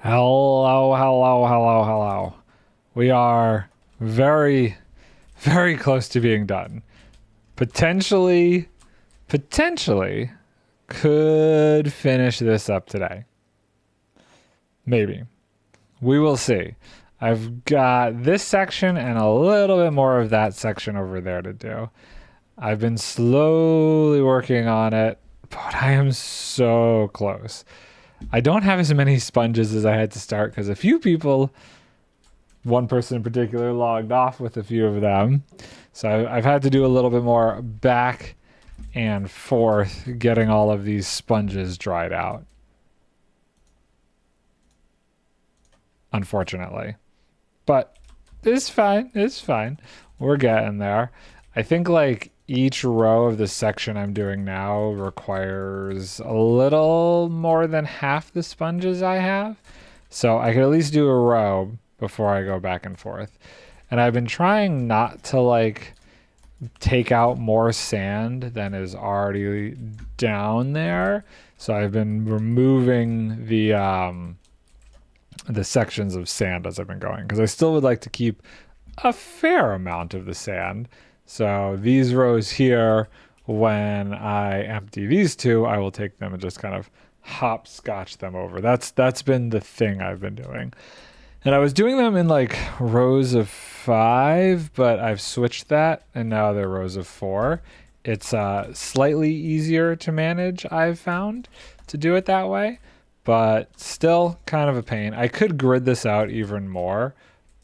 Hello, hello, hello, hello. We are very, very close to being done. Potentially could finish this up today. Maybe. We will see. I've got this section and a little bit more of that section over there to do. I've been slowly working on it, but I am so close. I don't have as many sponges as I had to start because a few people, one person in particular, logged off with a few of them. So I've had to do a little bit more back and forth getting all of these sponges dried out. Unfortunately. But it's fine. It's fine. We're getting there. I think like each row of the section I'm doing now requires a little more than half the sponges I have. So I could at least do a row before I go back and forth. And I've been trying not to like take out more sand than is already down there. So I've been removing the sections of sand as I've been going because I still would like to keep a fair amount of the sand. So these rows here, when I empty these two, I will take them and just kind of hopscotch them over. That's been the thing I've been doing. And I was doing them in like rows of 5, but I've switched that and now they're rows of 4. It's slightly easier to manage, I've found, to do it that way, but still kind of a pain. I could grid this out even more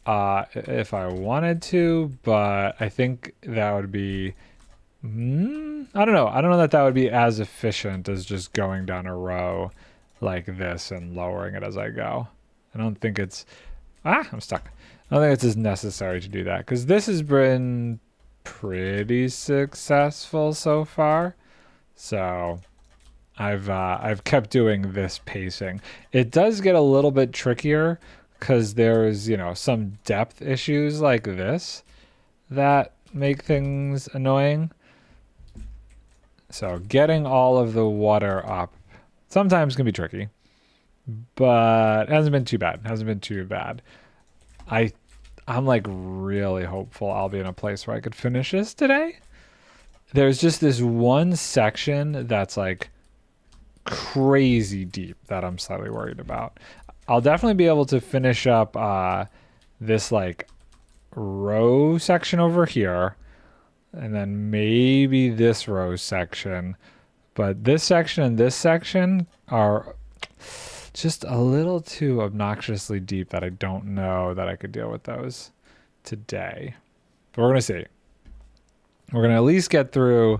if I wanted to, but I think that would be I don't know that would be as efficient as just going down a row like this and lowering it as I go. I don't think it's I'm stuck. I don't think it's as necessary to do that because this has been pretty successful so far. So I've kept doing this pacing. It does get a little bit trickier because there's, some depth issues like this that make things annoying. So getting all of the water up sometimes can be tricky, but it hasn't been too bad. I'm like really hopeful I'll be in a place where I could finish this today. There's just this one section that's like crazy deep that I'm slightly worried about. I'll definitely be able to finish up this like row section over here and then maybe this row section, but this section and this section are just a little too obnoxiously deep that I don't know that I could deal with those today. But we're gonna see. We're gonna at least get through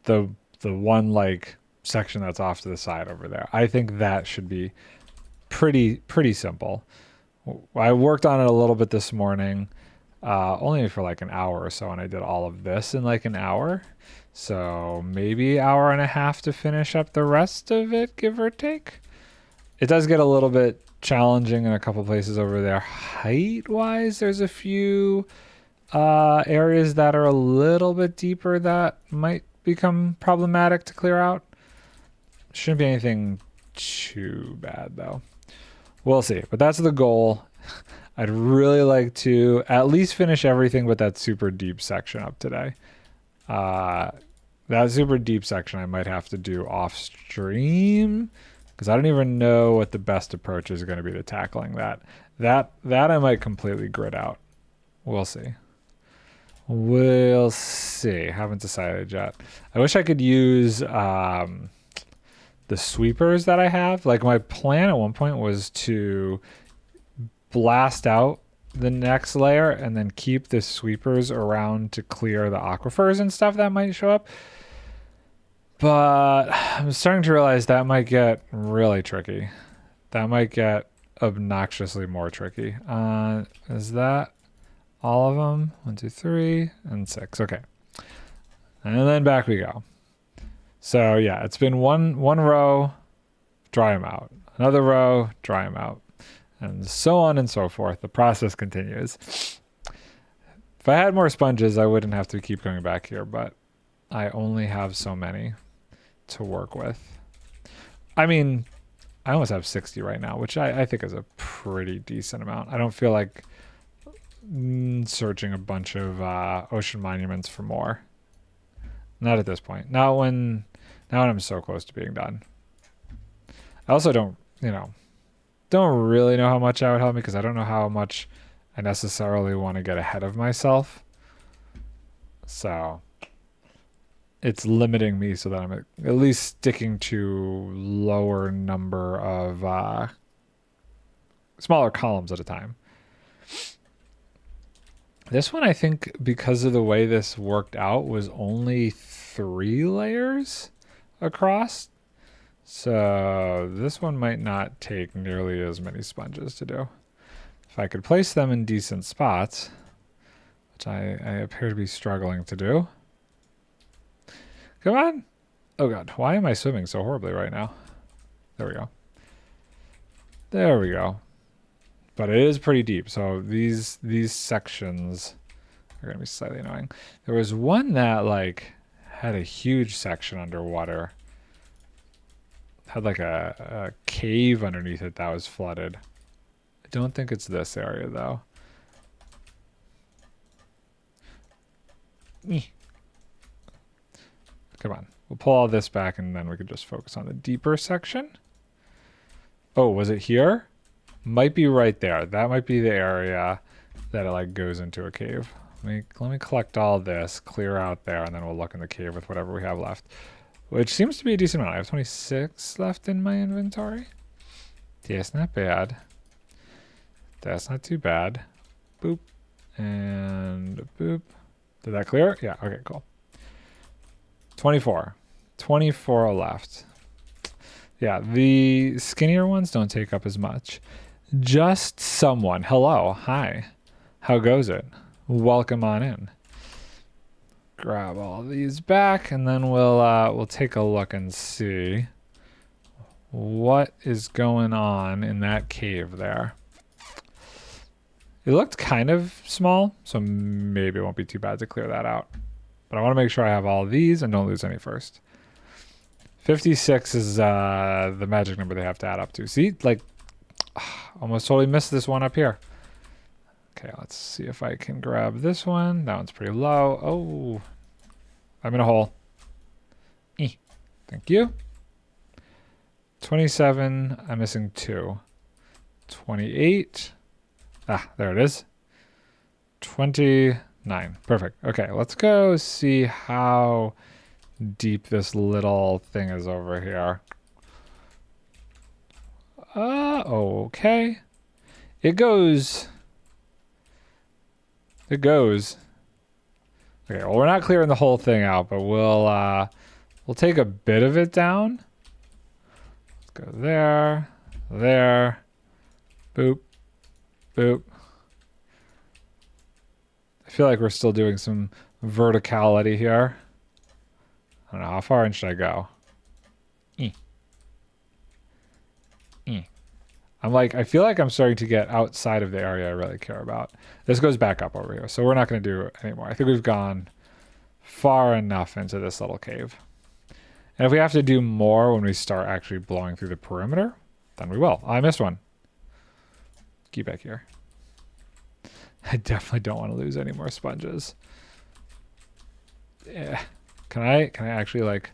the one like section that's off to the side over there. I think that should be pretty simple. I worked on it a little bit this morning, only for like an hour or so, and I did all of this in like an hour. So maybe hour and a half to finish up the rest of it, give or take. It does get a little bit challenging in a couple places over there. Height-wise, there's a few areas that are a little bit deeper that might become problematic to clear out. Shouldn't be anything too bad, though. We'll see. But that's the goal. I'd really like to at least finish everything but that super deep section up today. That super deep section I might have to do off stream because I don't even know what the best approach is going to be to tackling that. That I might completely grid out. We'll see. We'll see. Haven't decided yet. I wish I could use the sweepers that I have. Like my plan at one point was to blast out the next layer and then keep the sweepers around to clear the aquifers and stuff that might show up. But I'm starting to realize that might get really tricky. That might get obnoxiously more tricky. Is that all of them? 1, 2, 3, and 6. Okay. And then back we go. So yeah, it's been one row, dry them out. Another row, dry them out. And so on and so forth. The process continues. If I had more sponges, I wouldn't have to keep going back here, but I only have so many to work with. I mean, I almost have 60 right now, which I think is a pretty decent amount. I don't feel like searching a bunch of ocean monuments for more. Not at this point. Not when I'm so close to being done. I also don't really know how much that would help me because I don't know how much I necessarily want to get ahead of myself. So it's limiting me so that I'm at least sticking to lower number of smaller columns at a time. This one, I think, because of the way this worked out, was only 3 layers across. So this one might not take nearly as many sponges to do. If I could place them in decent spots, which I appear to be struggling to do. Come on. Oh god, why am I swimming so horribly right now? There we go. There we go. But it is pretty deep, so these sections are going to be slightly annoying. There was one that like had a huge section underwater. Had like a cave underneath it that was flooded. I don't think it's this area though. Come on. We'll pull all this back and then we can just focus on the deeper section. Oh, was it here? Might be right there. That might be the area that it like goes into a cave. Let me collect all this, clear out there, and then we'll look in the cave with whatever we have left. Which seems to be a decent amount. I have 26 left in my inventory. That's not bad. That's not too bad. Boop. And boop. Did that clear? Yeah, okay, cool. 24. 24 left. Yeah, the skinnier ones don't take up as much. Just someone. Hello. Hi. How goes it? Welcome on in. Grab all these back and then we'll take a look and see what is going on in that cave there. It looked kind of small, so maybe it won't be too bad to clear that out. But I want to make sure I have all these and don't lose any first. 56 is the magic number they have to add up to. See, like, almost totally missed this one up here. Okay, let's see if I can grab this one. That one's pretty low. Oh, I'm in a hole. Thank you. 27, I'm missing 2. 28. Ah, there it is. 29. Perfect. Okay, let's go see how deep this little thing is over here. Okay. It goes. Okay, well, we're not clearing the whole thing out, but we'll take a bit of it down. Let's go there, there, boop, boop. I feel like we're still doing some verticality here. I don't know, how far in should I go? I feel like I'm starting to get outside of the area I really care about. This goes back up over here, so we're not going to do it anymore. I think we've gone far enough into this little cave. And if we have to do more when we start actually blowing through the perimeter, then we will. Oh, I missed one. Keep back here. I definitely don't want to lose any more sponges. Yeah. Can I actually like...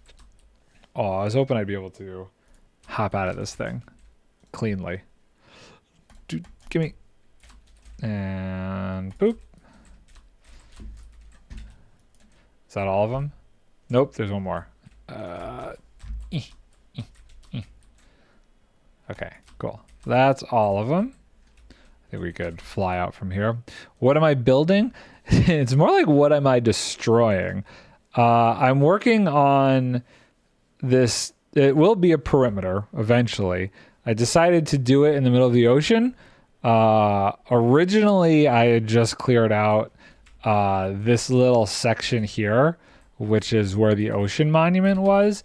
Oh, I was hoping I'd be able to hop out of this thing cleanly. Dude, gimme. And boop. Is that all of them? Nope, there's one more. Okay, cool. That's all of them. I think we could fly out from here. What am I building? It's more like what am I destroying? I'm working on this. It will be a perimeter eventually. I decided to do it in the middle of the ocean. Originally, I had just cleared out this little section here, which is where the ocean monument was.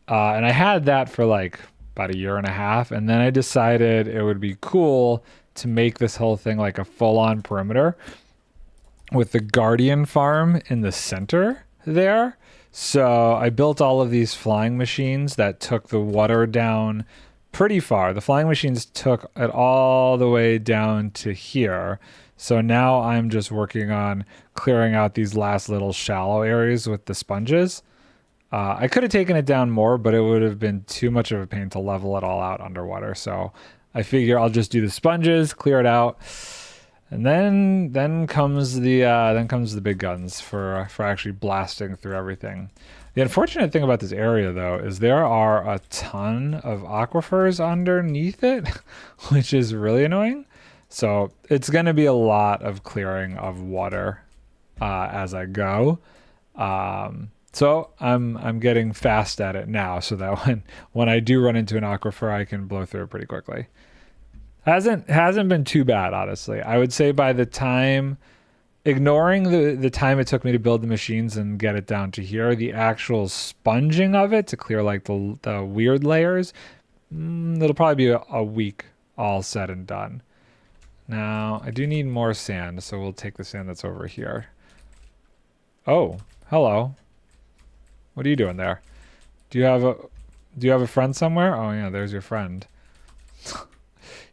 And I had that for like about 1.5 years. And then I decided it would be cool to make this whole thing like a full-on perimeter with the Guardian farm in the center there. So I built all of these flying machines that took the water down pretty far. The flying machines took it all the way down to here. So now I'm just working on clearing out these last little shallow areas with the sponges. I could have taken it down more, but it would have been too much of a pain to level it all out underwater. So I figure I'll just do the sponges, clear it out, and then comes the big guns for actually blasting through everything. The unfortunate thing about this area, though, is there are a ton of aquifers underneath it, which is really annoying. So it's going to be a lot of clearing of water as I go. So I'm getting fast at it now, so that when I do run into an aquifer, I can blow through it pretty quickly. Hasn't been too bad, honestly. I would say by the time, ignoring the time it took me to build the machines and get it down to here, the actual sponging of it to clear like the weird layers, it'll probably be a week all said and done. Now I do need more sand, so we'll take the sand that's over here. Oh, hello. What are you doing there? Do you have a friend somewhere? Oh yeah, there's your friend.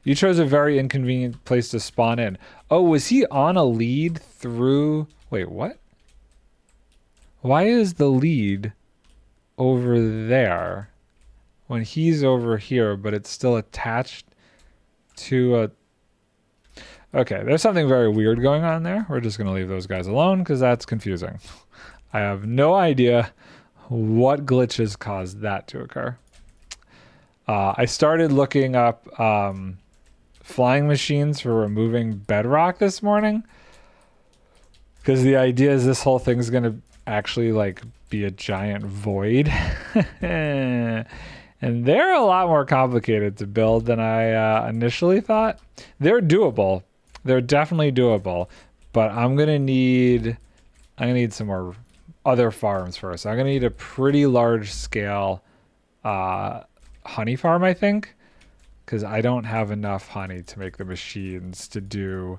You chose a very inconvenient place to spawn in. Oh, was he on a lead through... Wait, what? Why is the lead over there when he's over here, but it's still attached to a... Okay, there's something very weird going on there. We're just going to leave those guys alone because that's confusing. I have no idea what glitches caused that to occur. I started looking up... flying machines for removing bedrock this morning, because the idea is this whole thing's gonna actually like be a giant void. And they're a lot more complicated to build than I initially thought. They're doable, they're definitely doable, but I'm gonna need some more other farms first. I'm gonna need a pretty large scale honey farm, I think, because I don't have enough honey to make the machines to do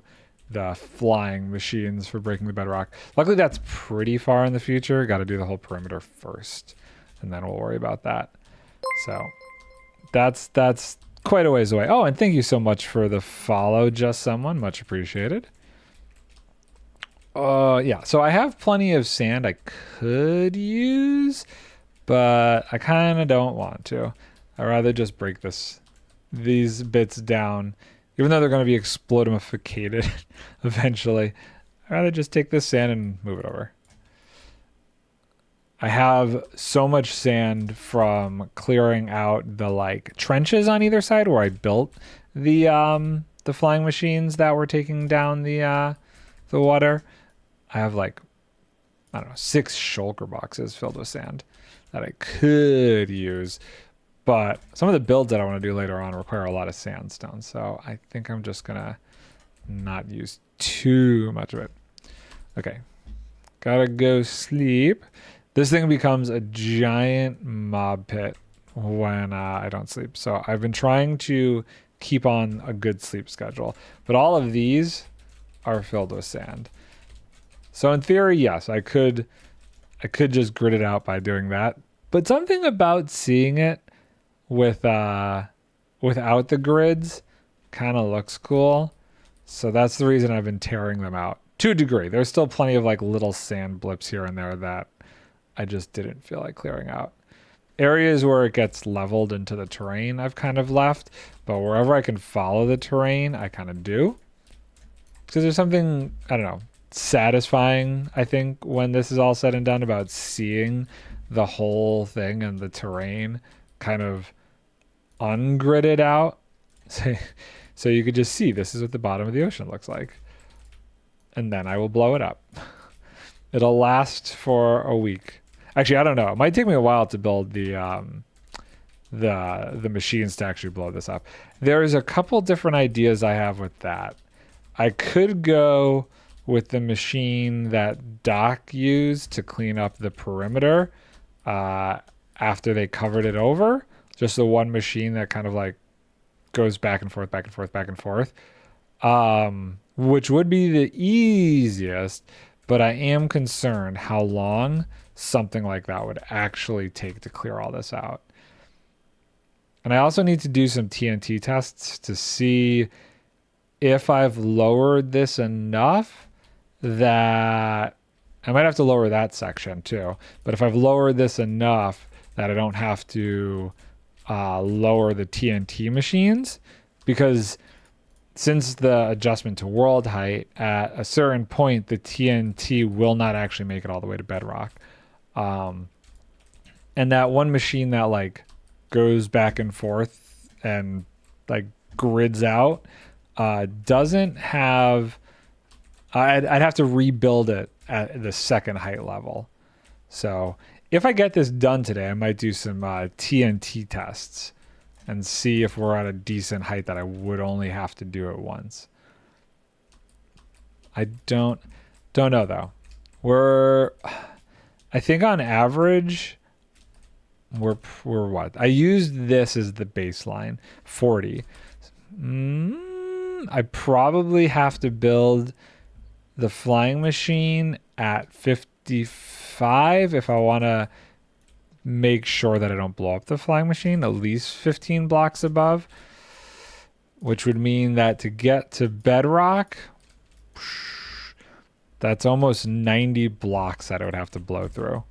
the flying machines for breaking the bedrock. Luckily, that's pretty far in the future. Got to do the whole perimeter first, and then we'll worry about that. So that's quite a ways away. Oh, and thank you so much for the follow, Just Someone. Much appreciated. Yeah, so I have plenty of sand I could use, but I kind of don't want to. I'd rather just break these bits down, even though they're going to be explodimificated eventually. I'd rather just take this sand and move it over. I have so much sand from clearing out the like trenches on either side where I built the flying machines that were taking down the water. I have like, I don't know, 6 shulker boxes filled with sand that I could use. But some of the builds that I want to do later on require a lot of sandstone. So I think I'm just going to not use too much of it. Okay. Gotta go sleep. This thing becomes a giant mob pit when I don't sleep. So I've been trying to keep on a good sleep schedule. But all of these are filled with sand. So in theory, yes, I could just grid it out by doing that. But something about seeing it without the grids kind of looks cool. So that's the reason I've been tearing them out to a degree. There's still plenty of like little sand blips here and there that I just didn't feel like clearing out. Areas where it gets leveled into the terrain I've kind of left, but wherever I can follow the terrain I kind of do, because there's something, I don't know, satisfying, I think, when this is all said and done, about seeing the whole thing and the terrain kind of ungridded out. So you could just see this is what the bottom of the ocean looks like. And then I will blow it up. It'll last for a week. Actually, I don't know. It might take me a while to build the machines to actually blow this up. There's a couple different ideas I have with that. I could go with the machine that Doc used to clean up the perimeter after they covered it over. Just the one machine that kind of like goes back and forth, back and forth, back and forth, which would be the easiest. But I am concerned how long something like that would actually take to clear all this out. And I also need to do some TNT tests to see if I've lowered this enough that I might have to lower that section too. But if I've lowered this enough that I don't have to lower the TNT machines, because since the adjustment to world height, at a certain point, the TNT will not actually make it all the way to bedrock. And that one machine that like goes back and forth and like grids out doesn't have, I'd have to rebuild it at the second height level. So if I get this done today, I might do some TNT tests and see if we're at a decent height that I would only have to do it once. I don't know though. I think on average, we're what? I used this as the baseline, 40. I probably have to build the flying machine at 55 if I want to make sure that I don't blow up the flying machine, at least 15 blocks above, which would mean that to get to bedrock, that's almost 90 blocks that I would have to blow through.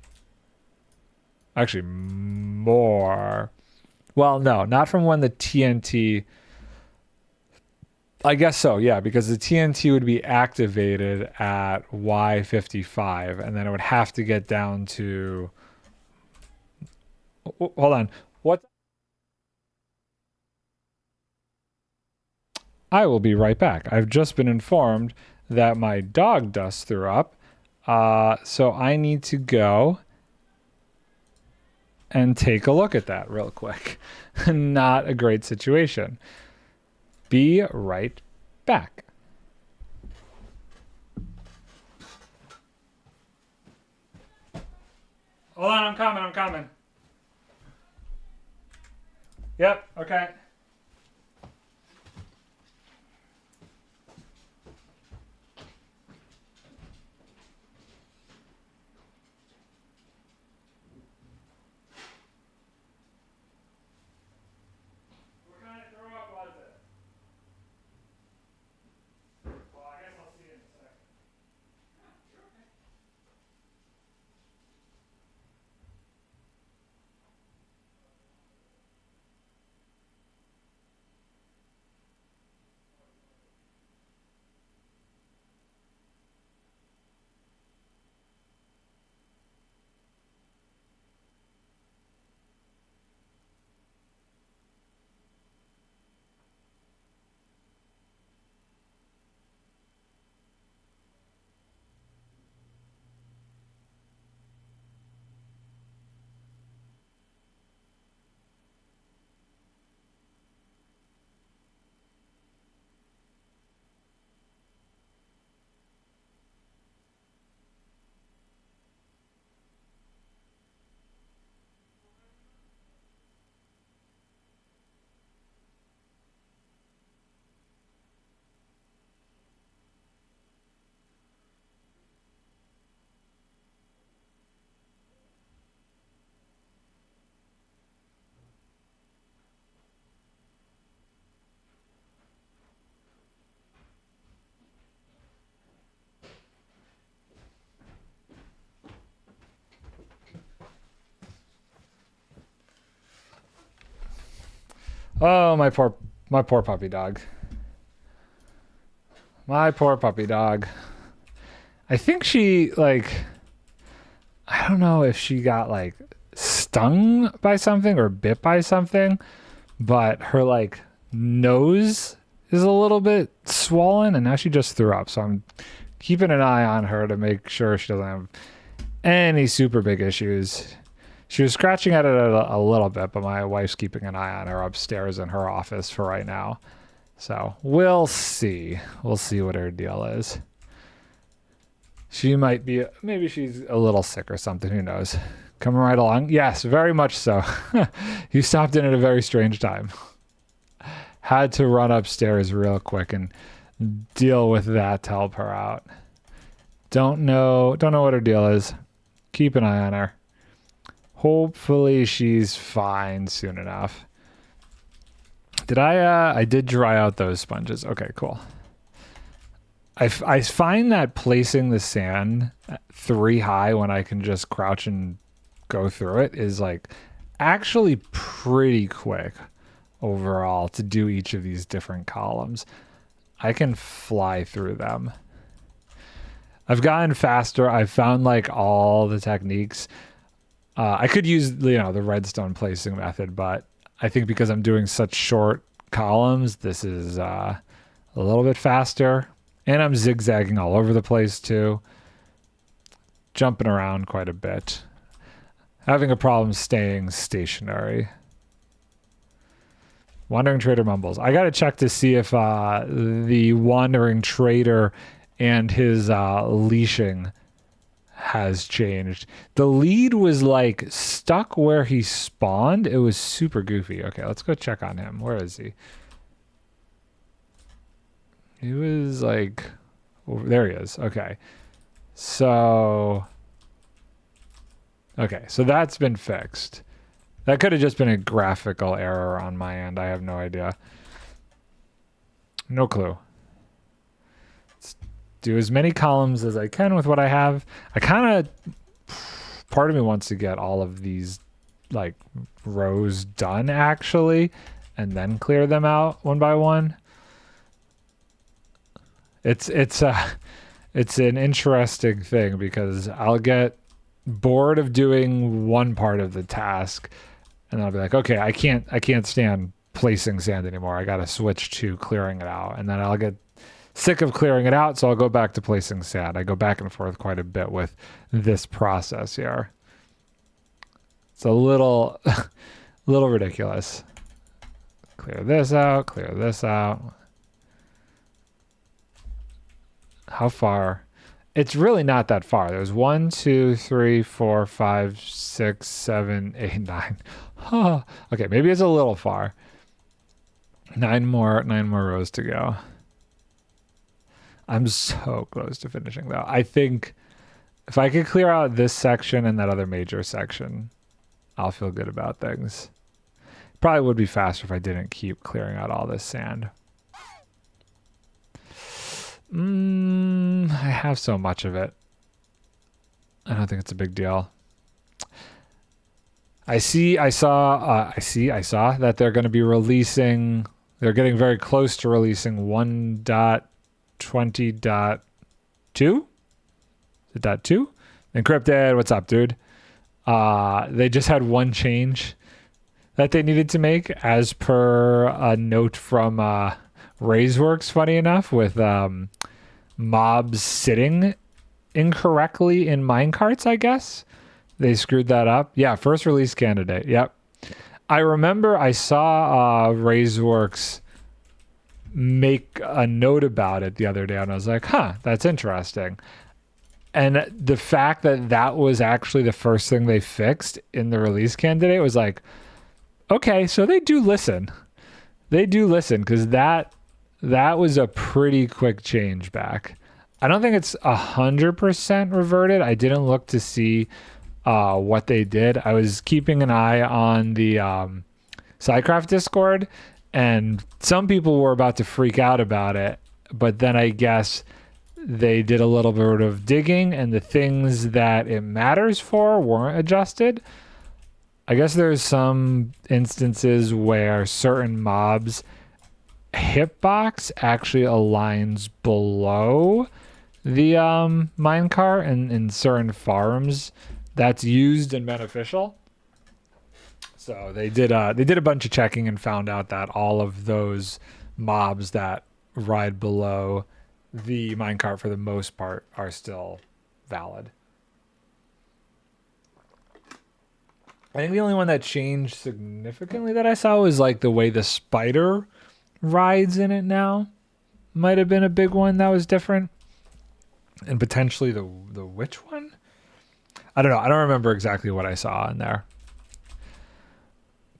Actually, more. Well, no, not from when the TNT... I guess so, yeah, because the TNT would be activated at Y55, and then it would have to get down to... Hold on. What? I will be right back. I've just been informed that my dog dust threw up, so I need to go and take a look at that real quick. Not a great situation. Be right back. Hold on, I'm coming. Yep, okay. What kind of throw up was it? Well, I guess I'll see you in a second. Oh, my poor puppy dog. My poor puppy dog. I think she, like, I don't know if she got, like, stung by something or bit by something, but her, like, nose is a little bit swollen, and now she just threw up. So I'm keeping an eye on her to make sure she doesn't have any super big issues. She was scratching at it a little bit, but my wife's keeping an eye on her upstairs in her office for right now. So we'll see. We'll see what her deal is. She might be, maybe she's a little sick or something. Who knows? Coming right along. Yes, very much so. You stopped in at a very strange time. Had to run upstairs real quick and deal with that to help her out. Don't know what her deal is. Keep an eye on her. Hopefully she's fine soon enough. Did I did dry out those sponges. Okay, cool. I find that placing the sand 3 high when I can just crouch and go through it is like actually pretty quick overall to do each of these different columns. I can fly through them. I've gotten faster. I've found like all the techniques. I could use, the redstone placing method, but I think because I'm doing such short columns, this is a little bit faster. And I'm zigzagging all over the place too. Jumping around quite a bit. Having a problem staying stationary. Wandering Trader mumbles. I got to check to see if the Wandering Trader and his leashing has changed. The lead was like stuck where he spawned. It was super goofy. Okay, let's go check on him. Where is he? He was like, there he is. Okay. So that's been fixed. That could have just been a graphical error on my end. I have no idea. No clue. Let's do as many columns as I can with what I have. Part of me wants to get all of these like rows done actually, and then clear them out one by one. It's an interesting thing because I'll get bored of doing one part of the task and I'll be like, okay, I can't stand placing sand anymore. I got to switch to clearing it out. And then I'll get sick of clearing it out, so I'll go back to placing sand. I go back and forth quite a bit with this process here. It's a little ridiculous. Clear this out, clear this out. How far? It's really not that far. There's 1, 2, 3, 4, 5, 6, 7, 8, 9. Huh. Okay, maybe it's a little far. 9 more rows to go. I'm so close to finishing though. I think if I could clear out this section and that other major section, I'll feel good about things. Probably would be faster if I didn't keep clearing out all this sand. I have so much of it. I don't think it's a big deal. I saw that they're going to be releasing, they're getting very close to releasing 1.20.2. Is it .2? Encrypted, what's up, dude? They just had one change that they needed to make as per a note from Raiseworks, funny enough, with mobs sitting incorrectly in minecarts, I guess. They screwed that up. Yeah, first release candidate. Yep. I remember I saw Raiseworks make a note about it the other day, and I was like, huh, that's interesting. And the fact that that was actually the first thing they fixed in the release candidate was like, okay, so they do listen. They do listen, because that was a pretty quick change back. I don't think it's 100% reverted. I didn't look to see what they did. I was keeping an eye on the SciCraft Discord, and some people were about to freak out about it, but then I guess they did a little bit of digging, and the things that it matters for weren't adjusted. I guess there's some instances where certain mobs hitbox actually aligns below the minecart, and in certain farms that's used and beneficial. So they did a bunch of checking and found out that all of those mobs that ride below the minecart for the most part are still valid. I think the only one that changed significantly that I saw was like the way the spider rides in it now. Might have been a big one that was different. And potentially the witch one? I don't know. I don't remember exactly what I saw in there.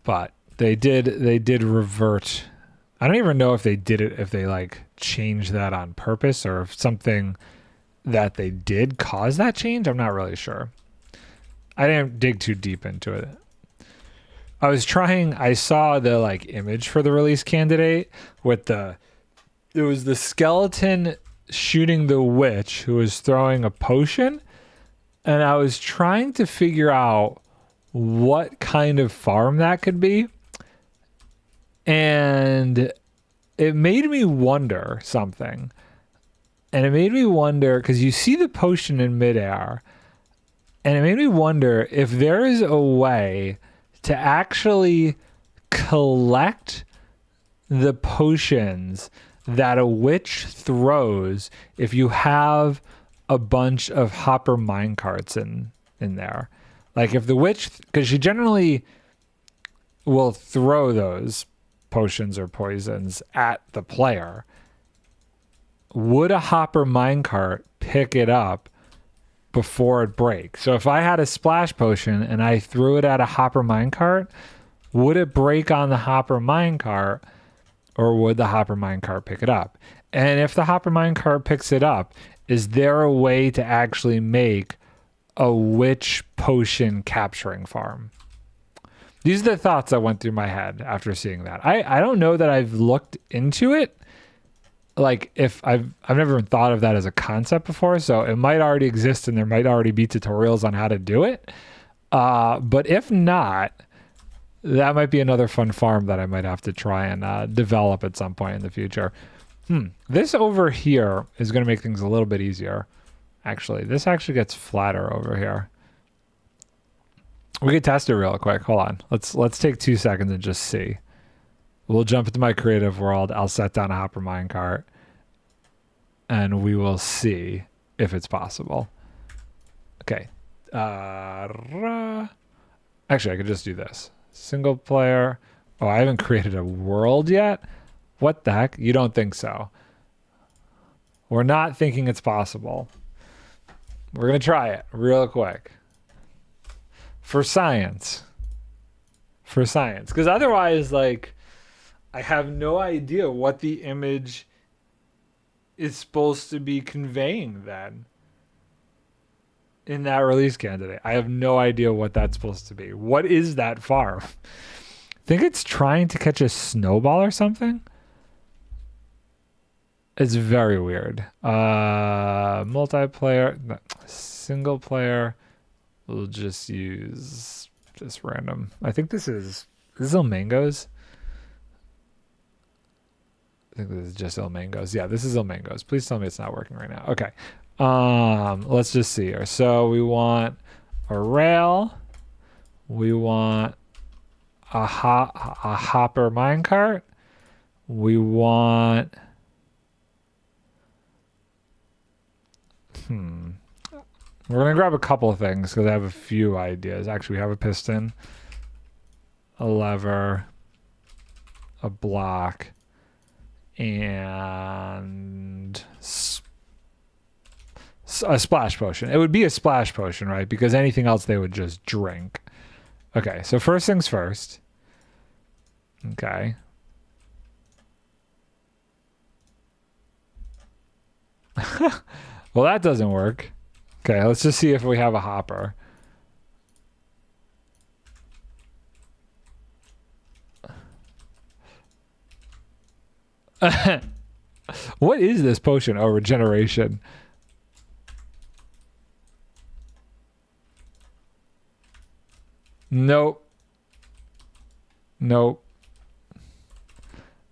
But they did revert. I don't even know if they did it, if they like changed that on purpose, or if something that they did cause that change. I'm not really sure. I didn't dig too deep into it. I saw the like image for the release candidate with it was the skeleton shooting the witch who was throwing a potion, and I was trying to figure out what kind of farm that could be. And it made me wonder something. And it made me wonder, because you see the potion in midair, and it made me wonder if there is a way to actually collect the potions that a witch throws if you have a bunch of hopper minecarts in there. Like if the witch, because she generally will throw those potions or poisons at the player, would a hopper minecart pick it up before it breaks? So if I had a splash potion and I threw it at a hopper minecart, would it break on the hopper minecart, or would the hopper minecart pick it up? And if the hopper minecart picks it up, is there a way to actually make a witch potion capturing farm? These are the thoughts that went through my head after seeing that. I don't know that I've looked into it. Like if I've never even thought of that as a concept before, so it might already exist and there might already be tutorials on how to do it. But if not, that might be another fun farm that I might have to try and develop at some point in the future. This over here is going to make things a little bit easier. Actually, this actually gets flatter over here. We could test it real quick. Hold on. Let's take 2 seconds and just see. We'll jump into my creative world. I'll set down a hopper minecart, and we will see if it's possible. Okay. Actually, I could just do this. Single player. Oh, I haven't created a world yet? What the heck? You don't think so? We're not thinking it's possible. We're going to try it real quick. For science. Because otherwise, like, I have no idea what the image is supposed to be conveying then in that release candidate. I have no idea what that's supposed to be. What is that farm? I think it's trying to catch a snowball or something. It's very weird. Multiplayer, no, single player. We'll just use just random. I think this is Il Mangoes. I think this is just Il Mangoes. Yeah, this is Il Mangoes. Please tell me it's not working right now. Okay. Let's just see here. So we want a rail. We want a hopper minecart. We want we're going to grab a couple of things because I have a few ideas. Actually, we have a piston, a lever, a block, and a splash potion. It would be a splash potion, right? Because anything else they would just drink. Okay, so first things first. Okay. Well, that doesn't work. Okay, let's just see if we have a hopper. What is this potion? Oh, regeneration. Nope. Nope.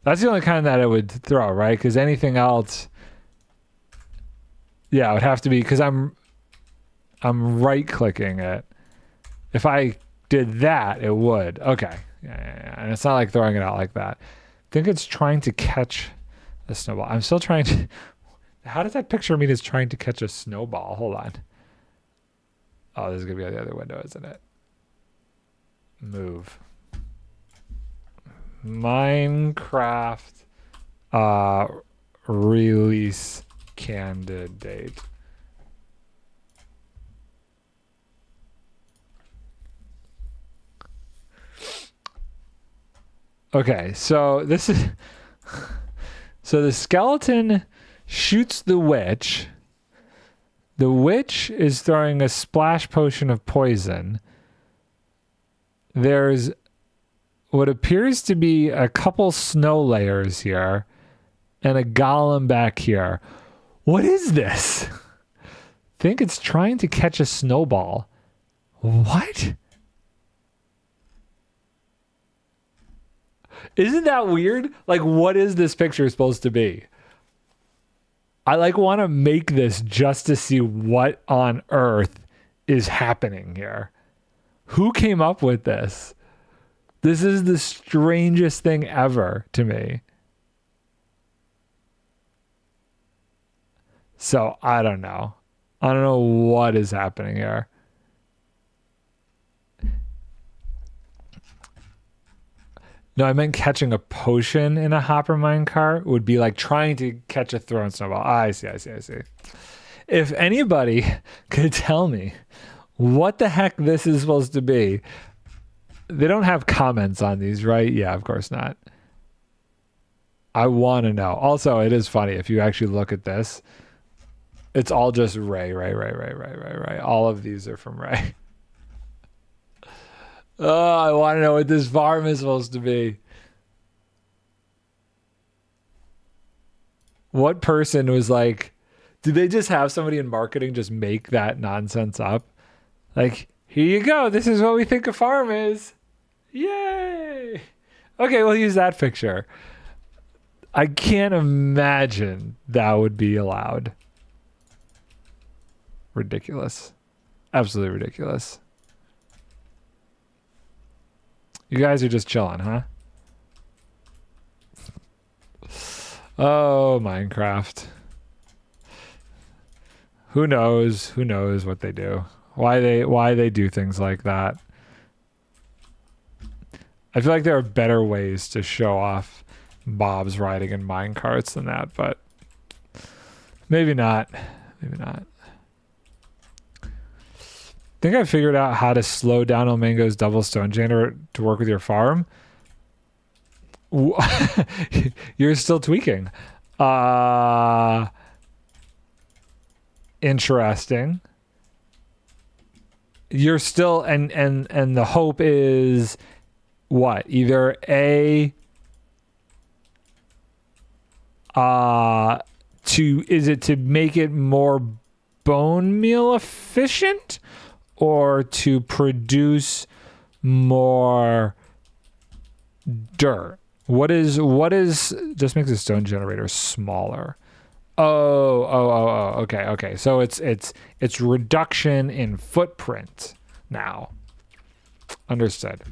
That's the only kind that it would throw, right? Because anything else... Yeah, it would have to be... Because I'm right-clicking it. If I did that, it would. Okay. Yeah. And it's not like throwing it out like that. I think it's trying to catch a snowball. I'm still trying to... How does that picture mean it's trying to catch a snowball? Hold on. Oh, this is going to be on the other window, isn't it? Move. Minecraft release candidate. Okay, so this is so the skeleton shoots the witch. The witch is throwing a splash potion of poison. There's what appears to be a couple snow layers here and a golem back here. What is this? Think it's trying to catch a snowball. What? Isn't that weird? Like, what is this picture supposed to be? I like want to make this just to see what on earth is happening here. Who came up with this? This is the strangest thing ever to me. So I don't know. I don't know what is happening here. No, I meant catching a potion in a hopper minecart would be like trying to catch a thrown snowball. I see. If anybody could tell me what the heck this is supposed to be. They don't have comments on these, right? Yeah, of course not. I want to know. Also, it is funny if you actually look at this. It's all just Ray. All of these are from Ray. Oh, I want to know what this farm is supposed to be. What person was like, did they just have somebody in marketing just make that nonsense up? Like, here you go. This is what we think a farm is. Yay. Okay, we'll use that picture. I can't imagine that would be allowed. Ridiculous. Absolutely ridiculous. You guys are just chilling, huh? Oh, Minecraft. Who knows? Who knows what they do? Why they do things like that? I feel like there are better ways to show off Bob's riding in minecarts than that, but maybe not. Maybe not. I think I figured out how to slow down Omango's double stone generator to work with your farm. You're still tweaking. Interesting. You're still and the hope is what? Either A to make it more bone meal efficient or to produce more dirt? What is just makes the stone generator smaller? Okay. So it's reduction in footprint now. Understood.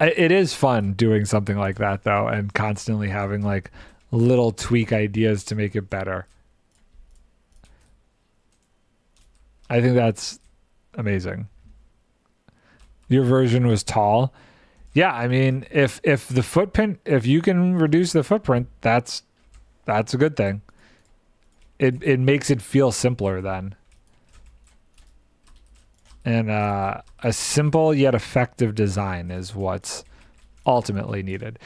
It is fun doing something like that though, and constantly having like little tweak ideas to make it better. I think that's amazing. Your version was tall. Yeah, I mean, if the footprint, if you can reduce the footprint, that's a good thing. It makes it feel simpler then. And a simple yet effective design is what's ultimately needed.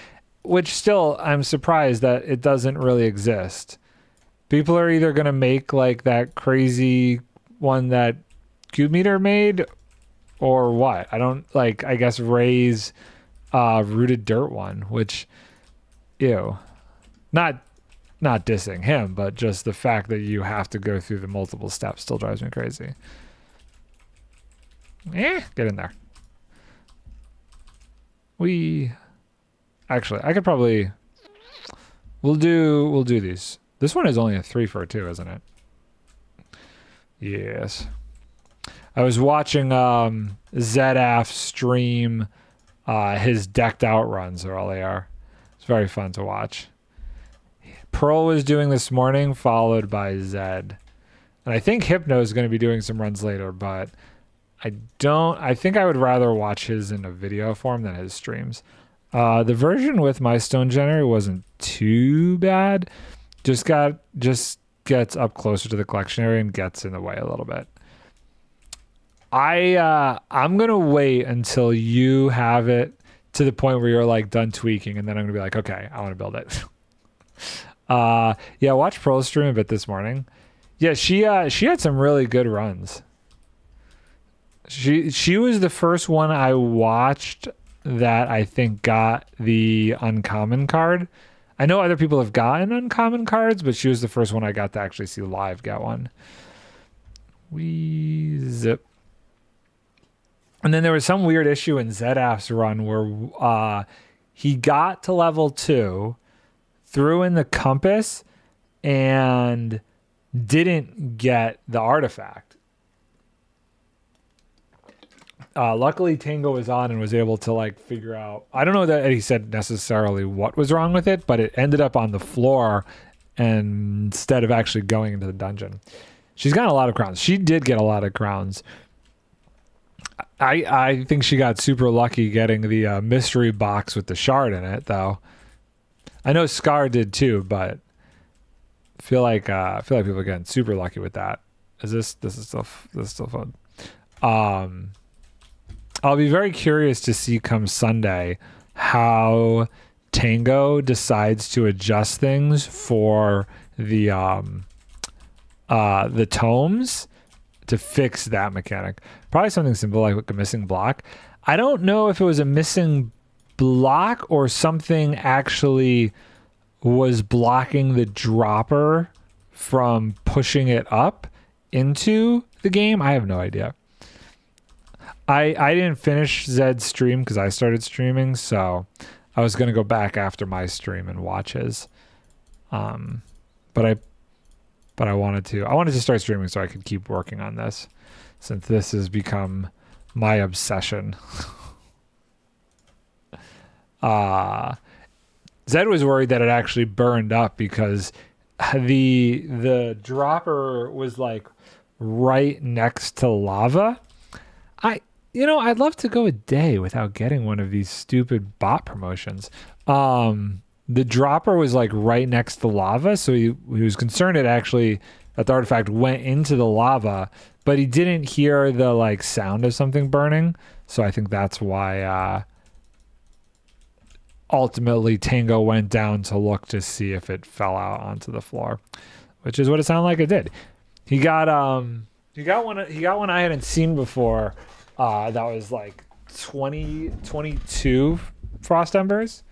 Which still, I'm surprised that it doesn't really exist. People are either going to make like that crazy one that Cube Meter made or what? I don't like, I guess Ray's rooted dirt one, which, ew. Not dissing him, but just the fact that you have to go through the multiple steps still drives me crazy. Get in there. Actually, I could probably we'll do these. This one is only a 3 for a 2, isn't it? Yes. I was watching Zedaf stream his decked out runs earlier. It's very fun to watch. Pearl was doing this morning, followed by Zed. And I think Hypno is going to be doing some runs later, but I think I would rather watch his in a video form than his streams. The version with my stone generator wasn't too bad. Just gets up closer to the collection area and gets in the way a little bit. I'm going to wait until you have it to the point where you're like done tweaking, and then I'm going to be like, okay, I want to build it. Yeah, watch Pearl stream a bit this morning. Yeah, she had some really good runs. She was the first one I watched that I think got the uncommon card. I know other people have gotten uncommon cards, but she was the first one I got to actually see live get one. We zip. And then there was some weird issue in ZF's run where he got to level 2, threw in the compass, and didn't get the artifact. Luckily, Tango was on and was able to like figure out. I don't know that he said necessarily what was wrong with it, but it ended up on the floor instead of actually going into the dungeon. She's gotten a lot of crowns. She did get a lot of crowns. I think she got super lucky getting the mystery box with the shard in it, though. I know Scar did too, but I feel like people are getting super lucky with that. This is still fun. I'll be very curious to see come Sunday how Tango decides to adjust things for the tomes to fix that mechanic. Probably something simple like a missing block. I don't know if it was a missing block or something actually was blocking the dropper from pushing it up into the game. I have no idea. I didn't finish Zed's stream because I started streaming, so I was going to go back after my stream and watch his. But I wanted to start streaming so I could keep working on this, since this has become my obsession. Zed was worried that it actually burned up because the dropper was like right next to lava. I'd love to go a day without getting one of these stupid bot promotions. The dropper was like right next to lava, so he was concerned that the artifact went into the lava, but he didn't hear the like sound of something burning. So I think that's why ultimately Tango went down to look to see if it fell out onto the floor, which is what it sounded like it did. He got one I hadn't seen before. That was like 22 frost embers.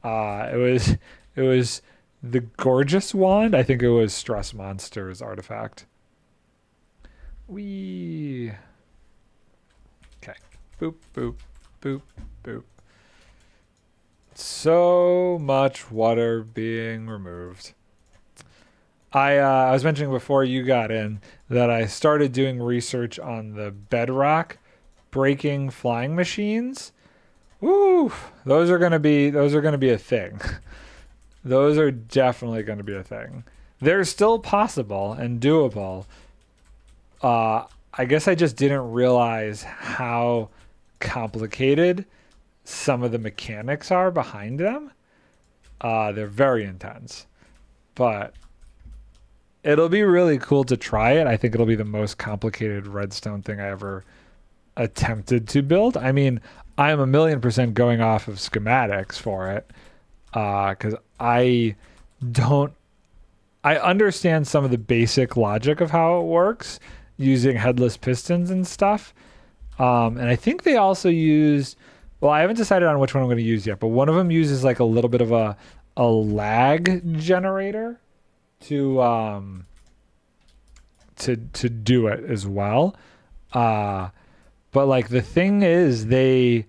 It was the gorgeous wand. I think it was Stress Monster's artifact. Okay. Boop, boop, boop, boop. So much water being removed. I was mentioning before you got in that I started doing research on the bedrock breaking flying machines. Woo! Those are gonna be a thing. Those are definitely gonna be a thing. They're still possible and doable. I guess I just didn't realize how complicated some of the mechanics are behind them. They're very intense, but it'll be really cool to try it. I think it'll be the most complicated redstone thing I ever attempted to build. I mean, I am 1,000,000% going off of schematics for it, because I understand some of the basic logic of how it works using headless pistons and stuff. And I think they also use, well, I haven't decided on which one I'm going to use yet, but one of them uses like a little bit of a lag generator to do it as well. But like the thing is, they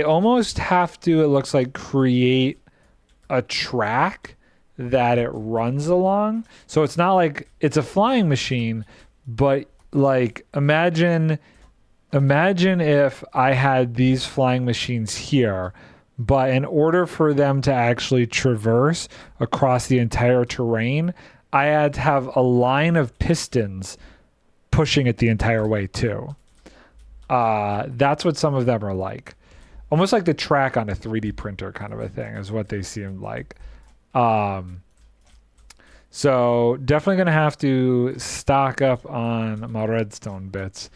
almost have to, it looks like, create a track that it runs along. So it's not like it's a flying machine, but like imagine if I had these flying machines here, but in order for them to actually traverse across the entire terrain, I had to have a line of pistons pushing it the entire way too. That's what some of them are like. Almost like the track on a 3D printer kind of a thing is what they seem like. So definitely going to have to stock up on my redstone bits.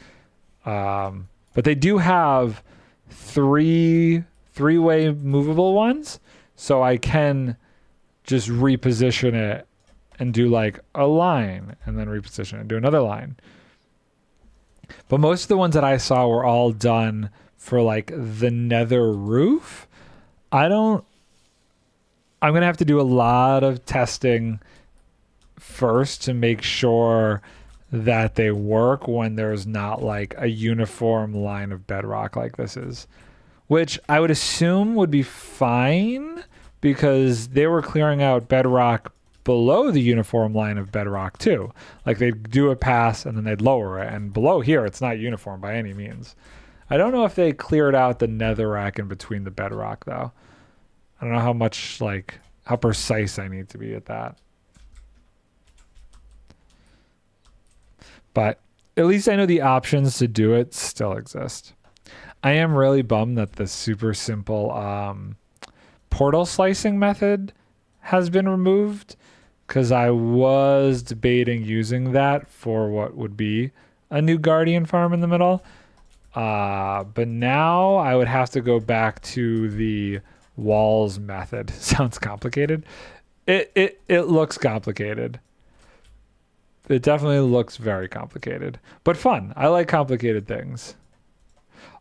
But they do have three-way movable ones, so I can just reposition it and do like a line and then reposition it and do another line. But most of the ones that I saw were all done for like the nether roof. I don't, I'm going to have to do a lot of testing first to make sure that they work when there's not like a uniform line of bedrock like this is, which I would assume would be fine because they were clearing out bedrock below the uniform line of bedrock too. Like they'd do a pass and then they'd lower it, and below here it's not uniform by any means. I don't know if they cleared out the netherrack in between the bedrock though. I don't know how much, like, how precise I need to be at that. But at least I know the options to do it still exist. I am really bummed that the super simple portal slicing method has been removed, because I was debating using that for what would be a new guardian farm in the middle. But now I would have to go back to the walls method. Sounds complicated. It looks complicated. It definitely looks very complicated, but fun. I like complicated things.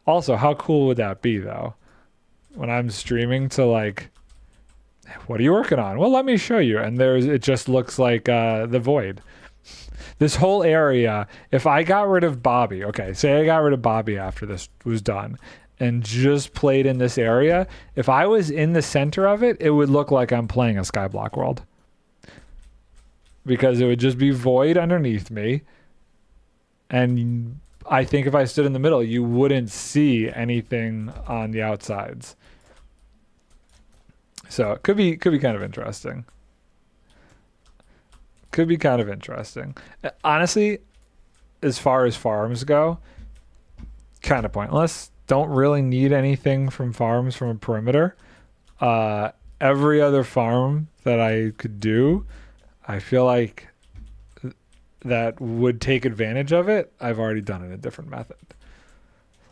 Also, how cool would that be though? When I'm streaming to like, what are you working on? Well, let me show you. And it just looks like the void. This whole area, if I got rid of Bobby, okay, say I got rid of Bobby after this was done and just played in this area, if I was in the center of it, it would look like I'm playing a Skyblock world. Because it would just be void underneath me. And I think if I stood in the middle, you wouldn't see anything on the outsides. So it could be kind of interesting. Could be kind of interesting. Honestly, as far as farms go, kind of pointless. Don't really need anything from farms from a perimeter. Every other farm that I could do, I feel like that would take advantage of it, I've already done in a different method.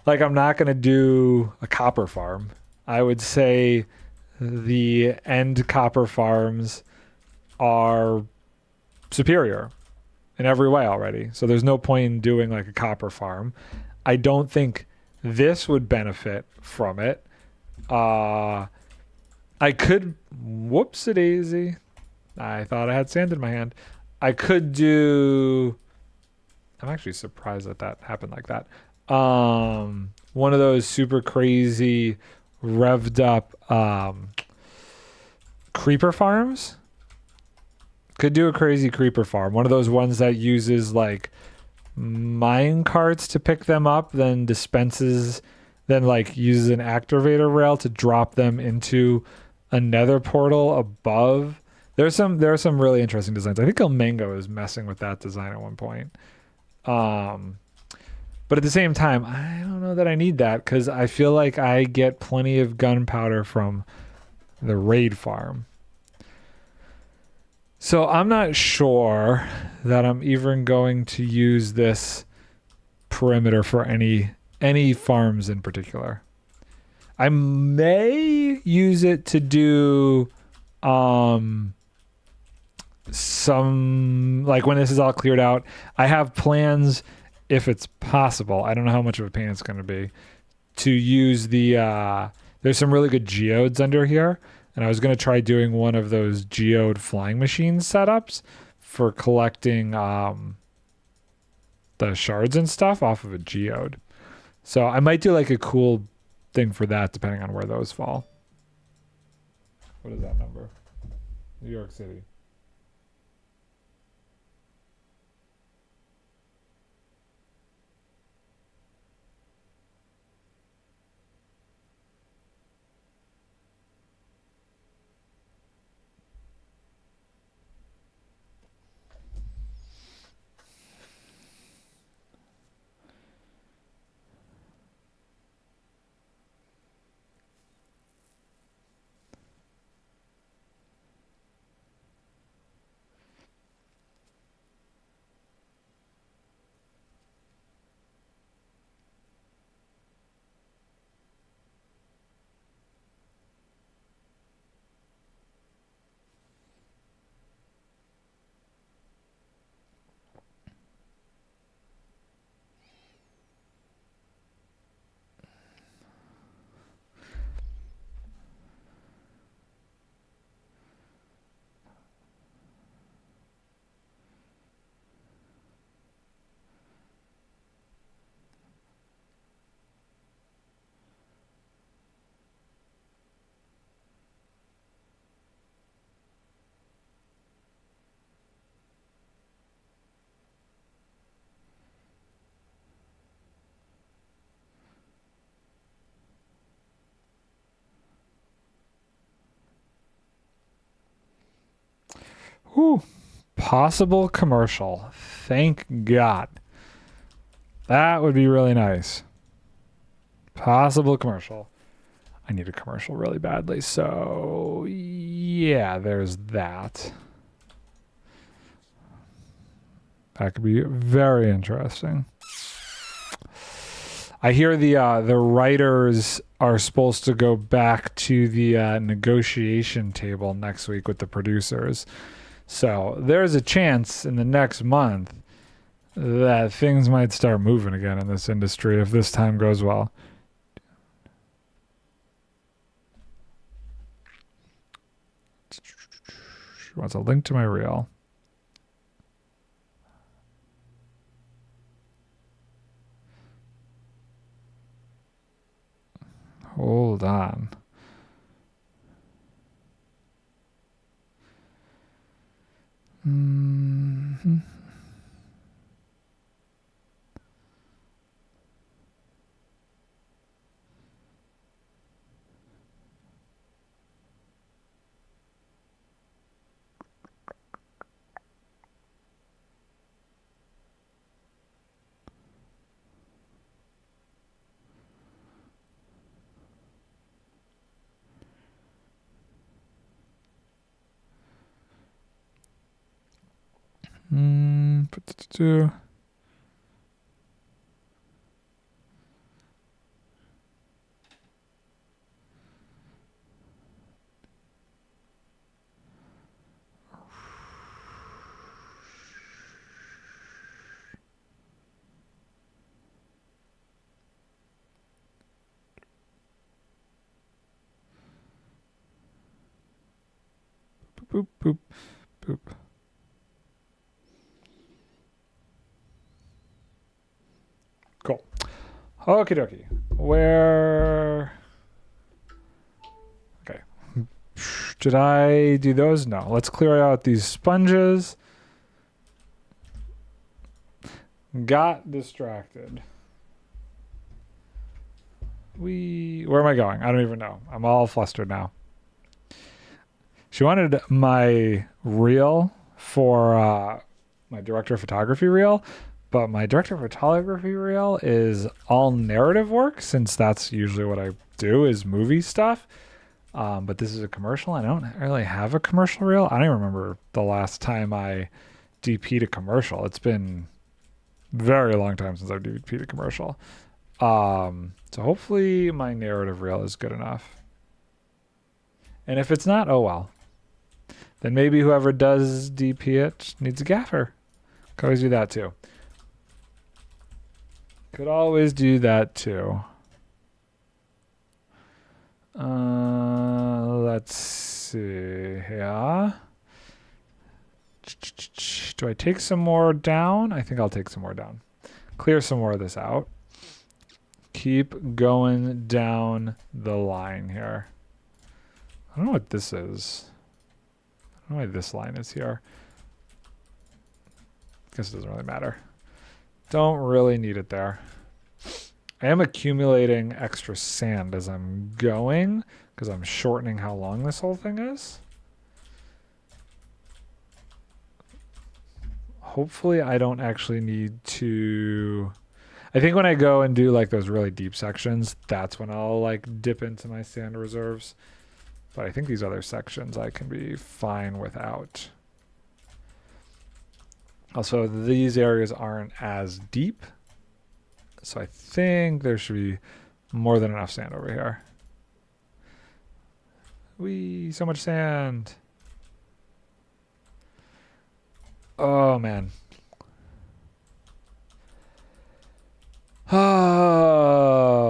Like, I'm not going to do a copper farm. I would say the end copper farms are superior in every way already. So there's no point in doing like a copper farm. I don't think this would benefit from it. I could, whoops-a-daisy. I thought I had sand in my hand. I could do, I'm actually surprised that happened like that. One of those super crazy revved up creeper farms. Could do a crazy creeper farm. One of those ones that uses like mine carts to pick them up, then dispenses, then like uses an activator rail to drop them into a nether portal above. There are some really interesting designs. I think El Mango is messing with that design at one point. But at the same time, I don't know that I need that because I feel like I get plenty of gunpowder from the raid farm. So I'm not sure that I'm even going to use this perimeter for any farms in particular. I may use it to do some, like when this is all cleared out, I have plans, if it's possible, I don't know how much of a pain it's going to be, to use the there's some really good geodes under here, and I was going to try doing one of those geode flying machine setups for collecting the shards and stuff off of a geode. So I might do like a cool thing for that depending on where those fall. What is that number? New York City. Whew. Possible commercial. Thank God. That would be really nice. Possible commercial. I need a commercial really badly. So, yeah, there's that. That could be very interesting. I hear the writers are supposed to go back to the negotiation table next week with the producers. So there's a chance in the next month that things might start moving again in this industry if this time goes well. She wants a link to my reel. Hold on. Mm-hmm. Boop, boop, boop. Cool. Okie dokie. Where... Okay. Did I do those? No. Let's clear out these sponges. Got distracted. Where am I going? I don't even know. I'm all flustered now. She wanted my reel for my director of photography reel, but my director of photography reel is all narrative work, since that's usually what I do is movie stuff. But this is a commercial. I don't really have a commercial reel. I don't even remember the last time I DP'd a commercial. It's been a very long time since I've DP'd a commercial. So hopefully my narrative reel is good enough. And if it's not, oh well. Then maybe whoever does DP it needs a gaffer. Could always do that too. Could always do that too. Let's see. Yeah. Do I take some more down? I think I'll take some more down. Clear some more of this out. Keep going down the line here. I don't know what this is. I don't know why this line is here. Guess it doesn't really matter. Don't really need it there. I am accumulating extra sand as I'm going because I'm shortening how long this whole thing is. Hopefully I don't actually need to... I think when I go and do like those really deep sections, that's when I'll like dip into my sand reserves. But I think these other sections I can be fine without. Also, these areas aren't as deep. So I think there should be more than enough sand over here. Whee, so much sand. Oh, man.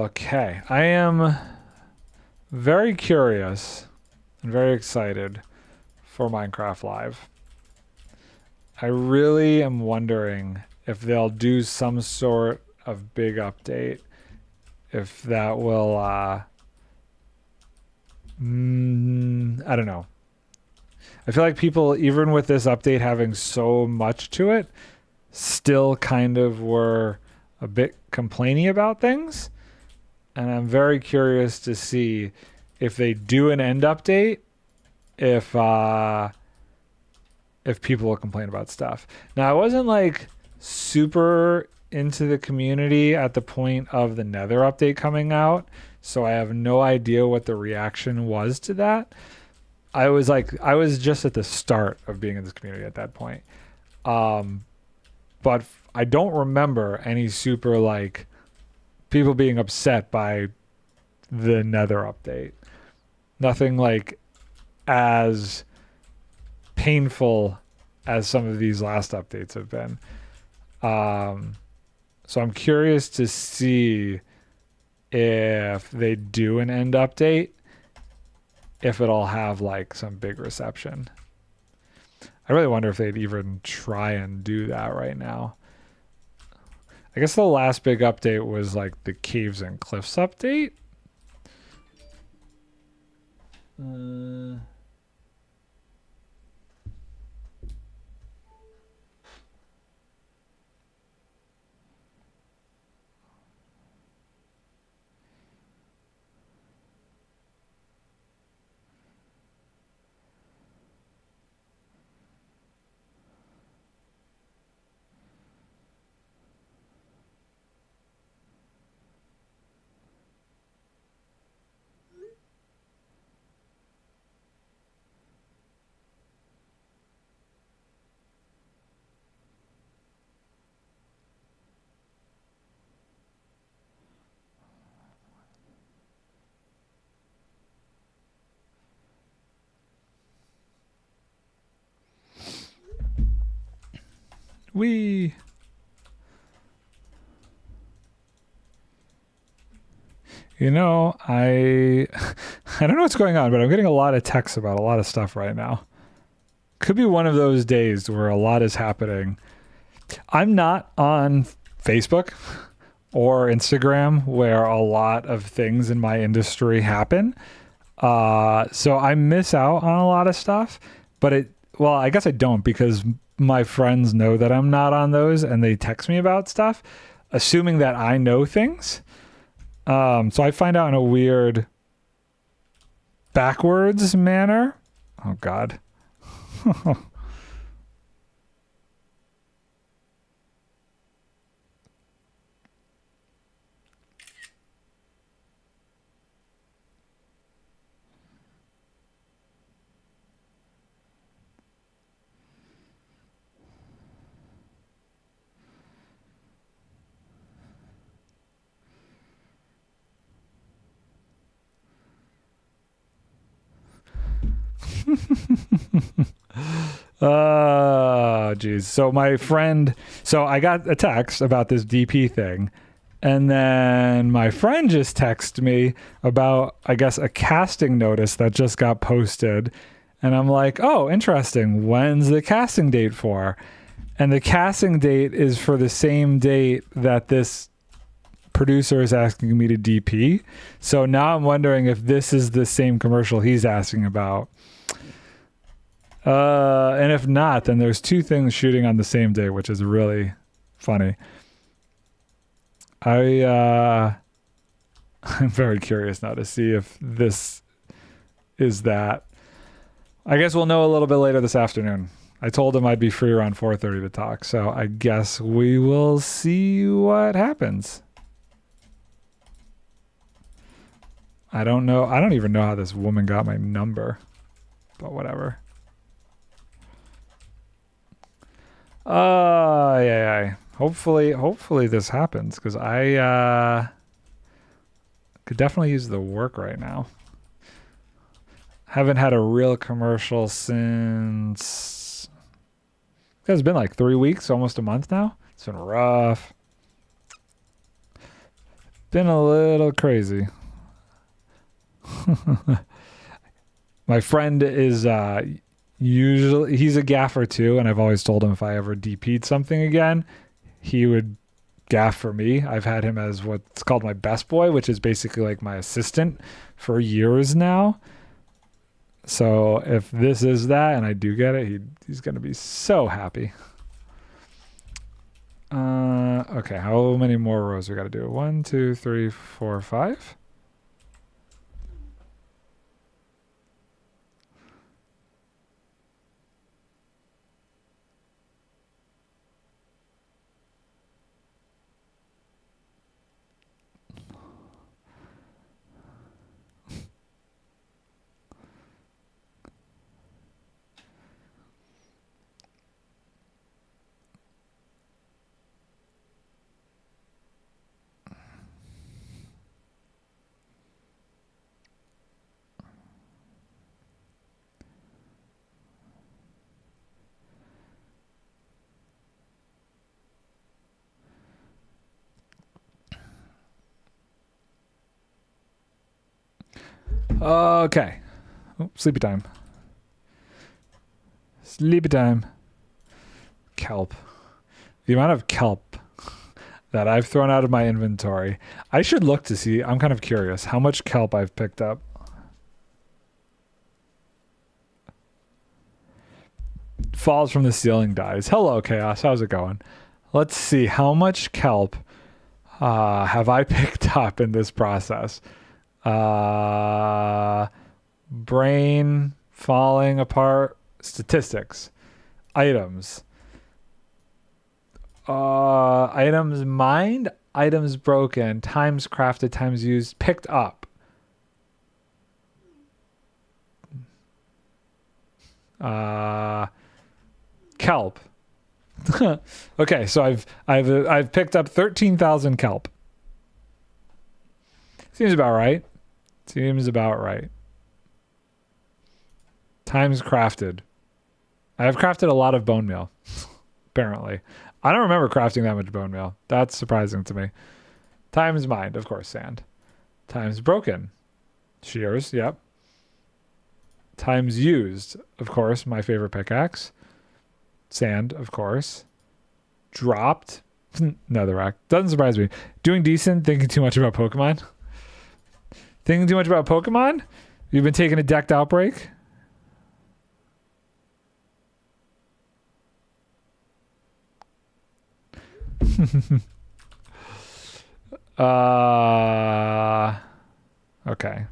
Okay, I am very curious and very excited for Minecraft Live. I really am wondering if they'll do some sort of big update, if that will, I don't know. I feel like people, even with this update having so much to it, still kind of were a bit complaining about things. And I'm very curious to see if they do an end update, if if people will complain about stuff. Now, I wasn't like super into the community at the point of the Nether update coming out, so I have no idea what the reaction was to that. I was just at the start of being in this community at that point. But I don't remember any super like people being upset by the Nether update. Nothing like as painful as some of these last updates have been. So I'm curious to see if they do an end update, if it'll have like some big reception. I really wonder if they'd even try and do that right now. I guess the last big update was like the Caves and Cliffs update. We You know, I I don't know what's going on, but I'm getting a lot of texts about a lot of stuff right now. Could be one of those days where a lot is happening. I'm not on Facebook or Instagram where a lot of things in my industry happen. So I miss out on a lot of stuff, but well, I guess I don't because my friends know that I'm not on those and they text me about stuff, assuming that I know things. So I find out in a weird backwards manner. Oh God. Geez. So my friend, so I got a text about this DP thing, and then my friend just texted me about, I guess, a casting notice that just got posted. And I'm like, oh, interesting. When's the casting date for? And the casting date is for the same date that this producer is asking me to DP. So now I'm wondering if this is the same commercial he's asking about. And if not, then there's two things shooting on the same day, which is really funny. I'm very curious now to see if this is that. I guess we'll know a little bit later this afternoon. I told him I'd be free around 4:30 to talk, so I guess we will see what happens. I don't know. I don't even know how this woman got my number, but whatever. Yeah. Hopefully this happens because I could definitely use the work right now. Haven't had a real commercial since it's been like 3 weeks, almost a month now. It's been rough. Been a little crazy. My friend is usually, he's a gaffer too, and I've always told him if I ever DP'd something again, he would gaff for me. I've had him as what's called my best boy, which is basically like my assistant for years now. So if this is that and I do get it, he's going to be so happy. Okay, how many more rows we got to do? 1, 2, 3, 4, 5. Okay. Oh, sleepy time. Sleepy time. Kelp. The amount of kelp that I've thrown out of my inventory. I should look to see. I'm kind of curious how much kelp I've picked up. Falls from the ceiling, dies. Hello, Chaos. How's it going? Let's see. How much kelp have I picked up in this process? Brain falling apart. Statistics. Items. Items mined. Items broken. Times crafted. Times used. Picked up. Kelp. Okay, so I've picked up 13,000 kelp. Seems about right. Seems about right. Times crafted. I've crafted a lot of bone meal. Apparently. I don't remember crafting that much bone meal. That's surprising to me. Times mined, of course, sand. Times broken. Shears, yep. Times used, of course, my favorite pickaxe. Sand, of course. Dropped. Netherrack. Doesn't surprise me. Doing decent, thinking too much about Pokemon. Thinking too much about Pokemon? You've been taking a decked out break? Okay.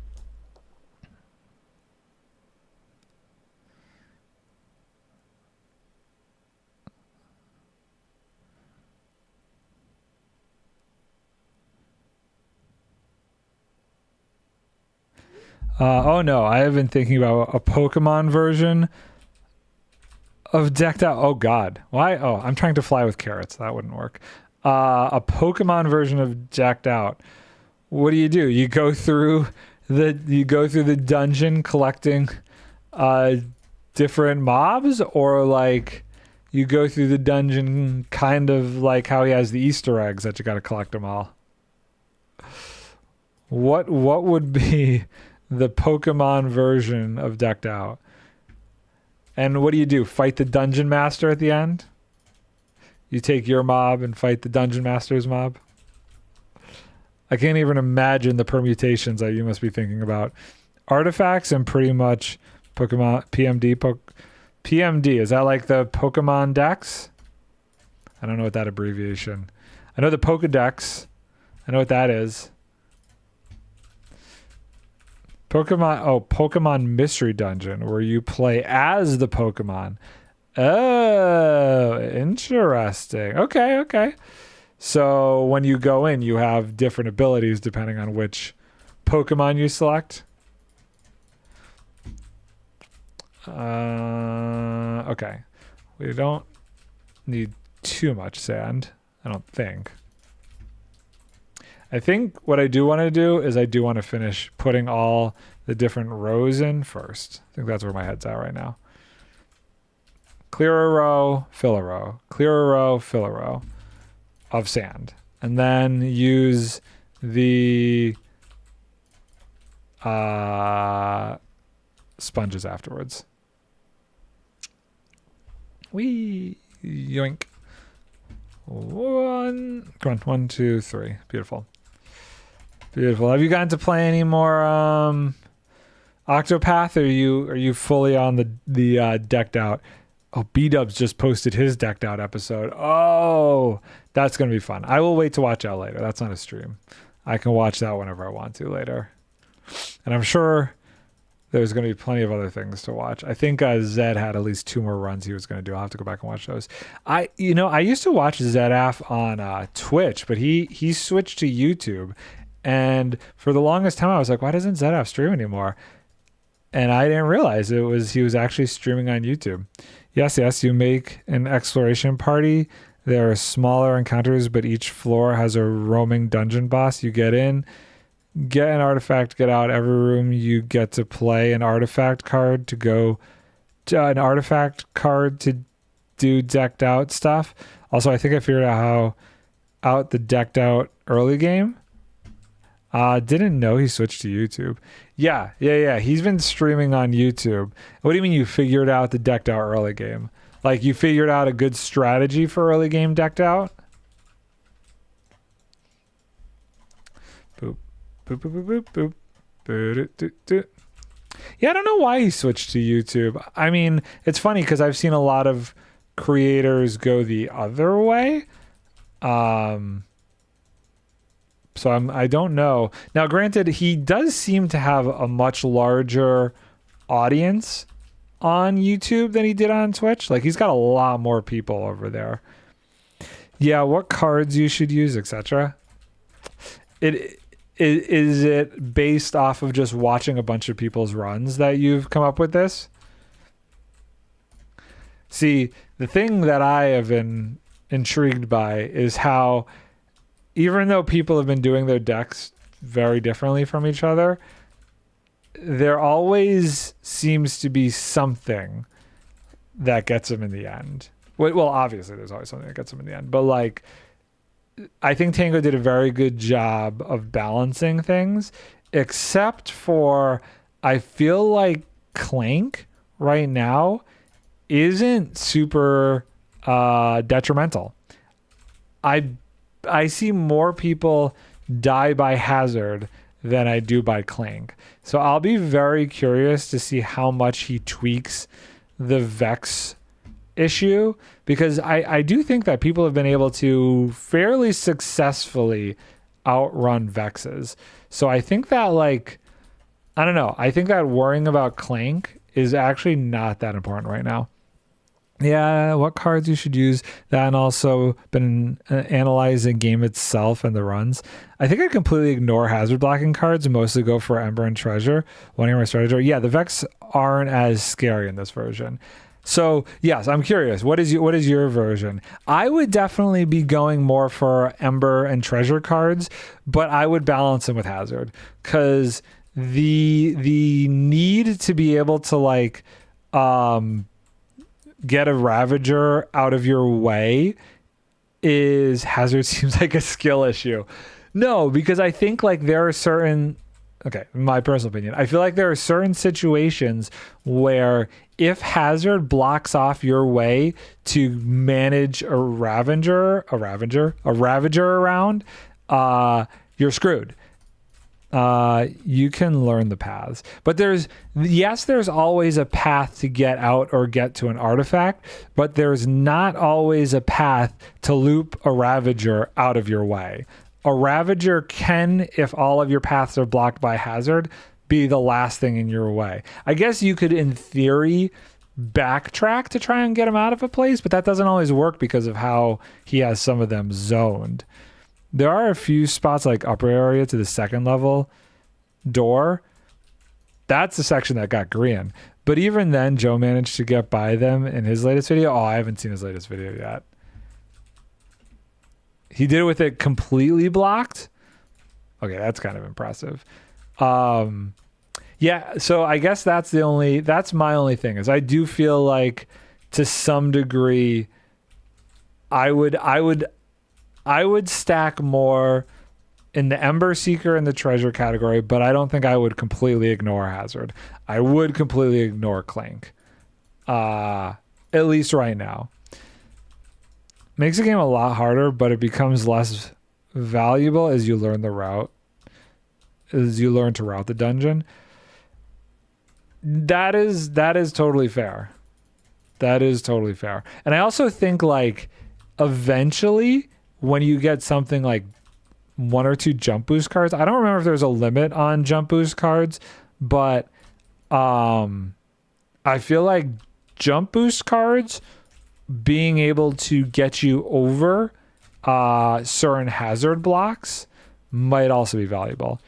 Oh no, I have been thinking about a Pokemon version of decked out. Oh god. Why? Oh, I'm trying to fly with carrots. That wouldn't work. A Pokemon version of decked out. What do? You go through the dungeon collecting different mobs, or like you go through the dungeon kind of like how he has the Easter eggs that you got to collect them all. What would be the Pokemon version of decked out? And what do? Fight the dungeon master at the end? You take your mob and fight the dungeon master's mob? I can't even imagine the permutations that you must be thinking about. Artifacts and pretty much Pokemon PMD. Is that like the Pokemon Dex? I don't know what that abbreviation. I know the Pokedex. I know what that is. Pokemon Mystery Dungeon, where you play as the Pokemon. Oh, interesting. Okay. So when you go in, you have different abilities depending on which Pokemon you select. Okay. We don't need too much sand, I don't think. I think what I do want to do is I do want to finish putting all the different rows in first. I think that's where my head's at right now. Clear a row, fill a row. Clear a row, fill a row of sand. And then use the sponges afterwards. Whee! Yoink. Come on, 1, 2, 3. Beautiful. Have you gotten to play any more Octopath? Or are you fully on the decked out? Oh, B-Dubs just posted his decked out episode. Oh, that's gonna be fun. I will wait to watch that later. That's not a stream. I can watch that whenever I want to later. And I'm sure there's going to be plenty of other things to watch. I think Zed had at least 2 more runs he was going to do. I'll have to go back and watch those. I used to watch Zedaf on Twitch, but he switched to YouTube. And for the longest time, I was like, why doesn't Zedaf stream anymore? And I didn't realize he was actually streaming on YouTube. Yes, you make an exploration party. There are smaller encounters, but each floor has a roaming dungeon boss. You get in, get an artifact, get out. Every room you get to play an artifact card to go to an artifact card to do decked out stuff. Also, I think I figured out how out the decked out early game. Didn't know he switched to YouTube. Yeah. He's been streaming on YouTube. What do you mean you figured out the decked out early game? Like you figured out a good strategy for early game decked out? Boop. Boop, boop, boop, boop, boop. Yeah, I don't know why he switched to YouTube. I mean, it's funny because I've seen a lot of creators go the other way. So I don't know. Now, granted, he does seem to have a much larger audience on YouTube than he did on Twitch. Like he's got a lot more people over there. Yeah, what cards you should use, etc. Is it based off of just watching a bunch of people's runs that you've come up with this? See, the thing that I have been intrigued by is how, even though people have been doing their decks very differently from each other, there always seems to be something that gets them in the end. Well, obviously there's always something that gets them in the end, but like, I think Tango did a very good job of balancing things, except for I feel like Clank right now isn't super detrimental. I see more people die by Hazard than I do by Clank. So I'll be very curious to see how much he tweaks the Vex issue, because I do think that people have been able to fairly successfully outrun Vexes. So I think that, like, I don't know. I think that worrying about Clank is actually not that important right now. Yeah, what cards you should use. That, and also been analyzing game itself and the runs. I think I completely ignore hazard blocking cards and mostly go for Ember and Treasure. One Hammer Strategy. Yeah, the Vex aren't as scary in this version. So yes, I'm curious. What is your version? I would definitely be going more for Ember and Treasure cards, but I would balance them with Hazard, because the need to be able to like get a Ravager out of your way is Hazard seems like a skill issue. No, because I think like there are certain, okay, my personal opinion, I feel like there are certain situations where if Hazard blocks off your way to manage a Ravager around, you're screwed. You can learn the paths, but there's always a path to get out or get to an artifact, but there's not always a path to loop a Ravager out of your way. A Ravager can, if all of your paths are blocked by Hazard, be the last thing in your way. I guess you could, in theory, backtrack to try and get him out of a place, but that doesn't always work because of how he has some of them zoned. There are a few spots like upper area to the second level door. That's the section that got green. But even then, Joe managed to get by them in his latest video. Oh, I haven't seen his latest video yet. He did it with it completely blocked. Okay, that's kind of impressive. Yeah, so I guess that's my only thing, is I do feel like to some degree I would stack more in the Ember Seeker and the Treasure category, but I don't think I would completely ignore Hazard. I would completely ignore Clank. At least right now. Makes the game a lot harder, but it becomes less valuable as you learn the route. As you learn to route the dungeon. That is totally fair. That is totally fair. And I also think like eventually when you get something like 1 or 2 jump boost cards, I don't remember if there's a limit on jump boost cards, but I feel like jump boost cards being able to get you over certain hazard blocks might also be valuable.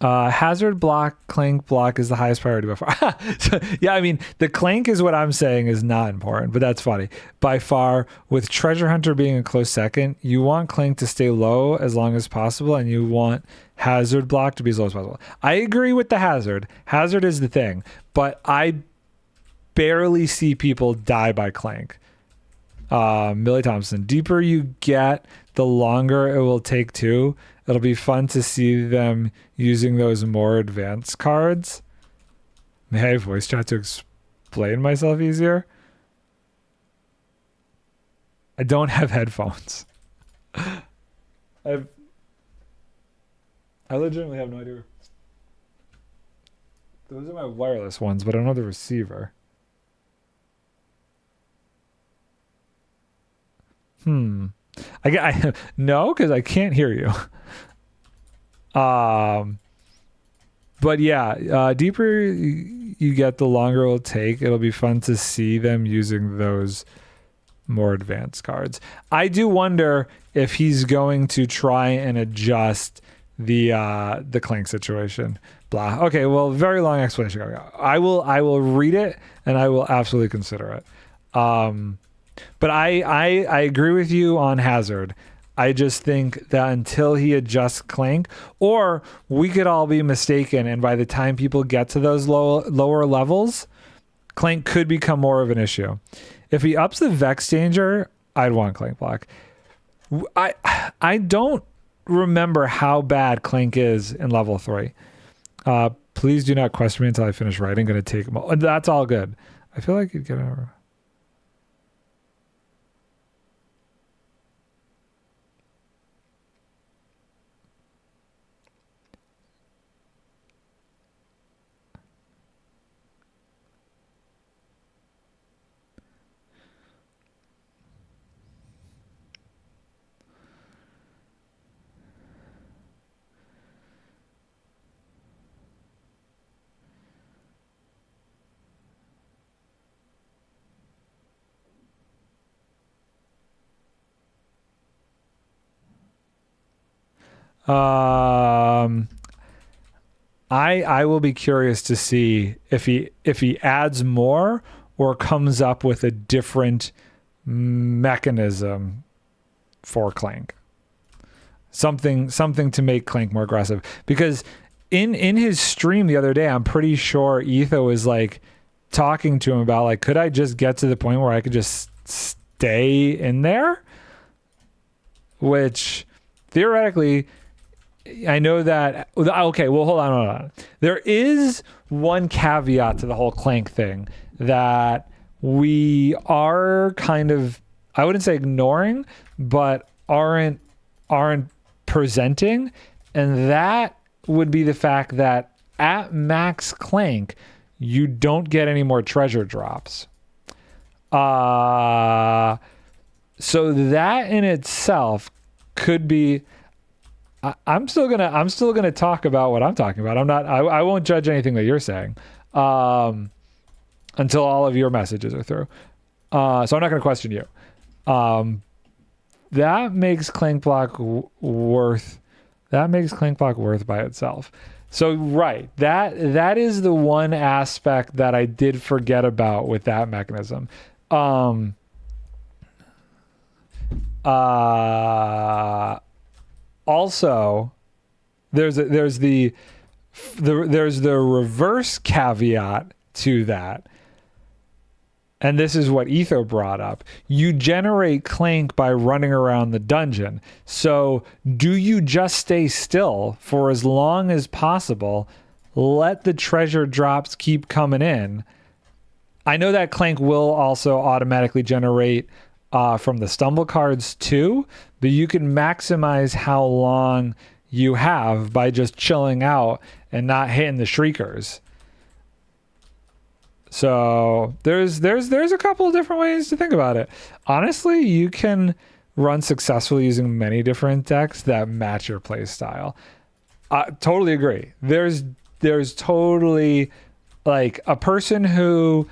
Hazard block, Clank block is the highest priority by far. So, yeah, I mean, the Clank is what I'm saying is not important, but that's funny. By far, with Treasure Hunter being a close second, you want Clank to stay low as long as possible, and you want Hazard block to be as low as possible. I agree with the Hazard. Hazard is the thing, but I barely see people die by Clank. Millie Thompson, deeper you get, the longer it will take too. It'll be fun to see them using those more advanced cards. May I voice chat to explain myself easier? I don't have headphones. I legitimately have no idea. Those are my wireless ones, but I don't know the receiver. No, because I can't hear you. But yeah, deeper you get, the longer it'll take. It'll be fun to see them using those more advanced cards. I do wonder if he's going to try and adjust the Clank situation. Blah. Okay, well, very long explanation. I will read it and I will absolutely consider it. But I agree with you on Hazard. I just think that until he adjusts Clank, or we could all be mistaken, and by the time people get to those lower levels, Clank could become more of an issue. If he ups the Vex danger, I'd want Clank block. I don't remember how bad Clank is in level 3. Please do not question me until I finish writing. Gonna take them all. That's all good. I feel like you'd get over. I will be curious to see if he adds more or comes up with a different mechanism for Clank. Something to make Clank more aggressive. Because in his stream the other day, I'm pretty sure Etho was like talking to him about like, could I just get to the point where I could just stay in there? Which theoretically, I know that. Okay, well, hold on. There is one caveat to the whole Clank thing that we are kind of, I wouldn't say ignoring, but aren't presenting, and that would be the fact that at max Clank, you don't get any more treasure drops. So that in itself could be. I'm still gonna talk about what I'm talking about. I won't judge anything that you're saying until all of your messages are through. So I'm not gonna question you. That makes Clank block worth. That makes Clank block worth by itself. So right, that is the one aspect that I did forget about with that mechanism. Also, there's the reverse caveat to that, and this is what Etho brought up. You generate Clank by running around the dungeon. So do you just stay still for as long as possible, let the treasure drops keep coming in? I know that Clank will also automatically generate from the stumble cards too, but you can maximize how long you have by just chilling out and not hitting the shriekers. So there's a couple of different ways to think about it. Honestly, you can run successfully using many different decks that match your play style. Totally agree. There's totally like a person who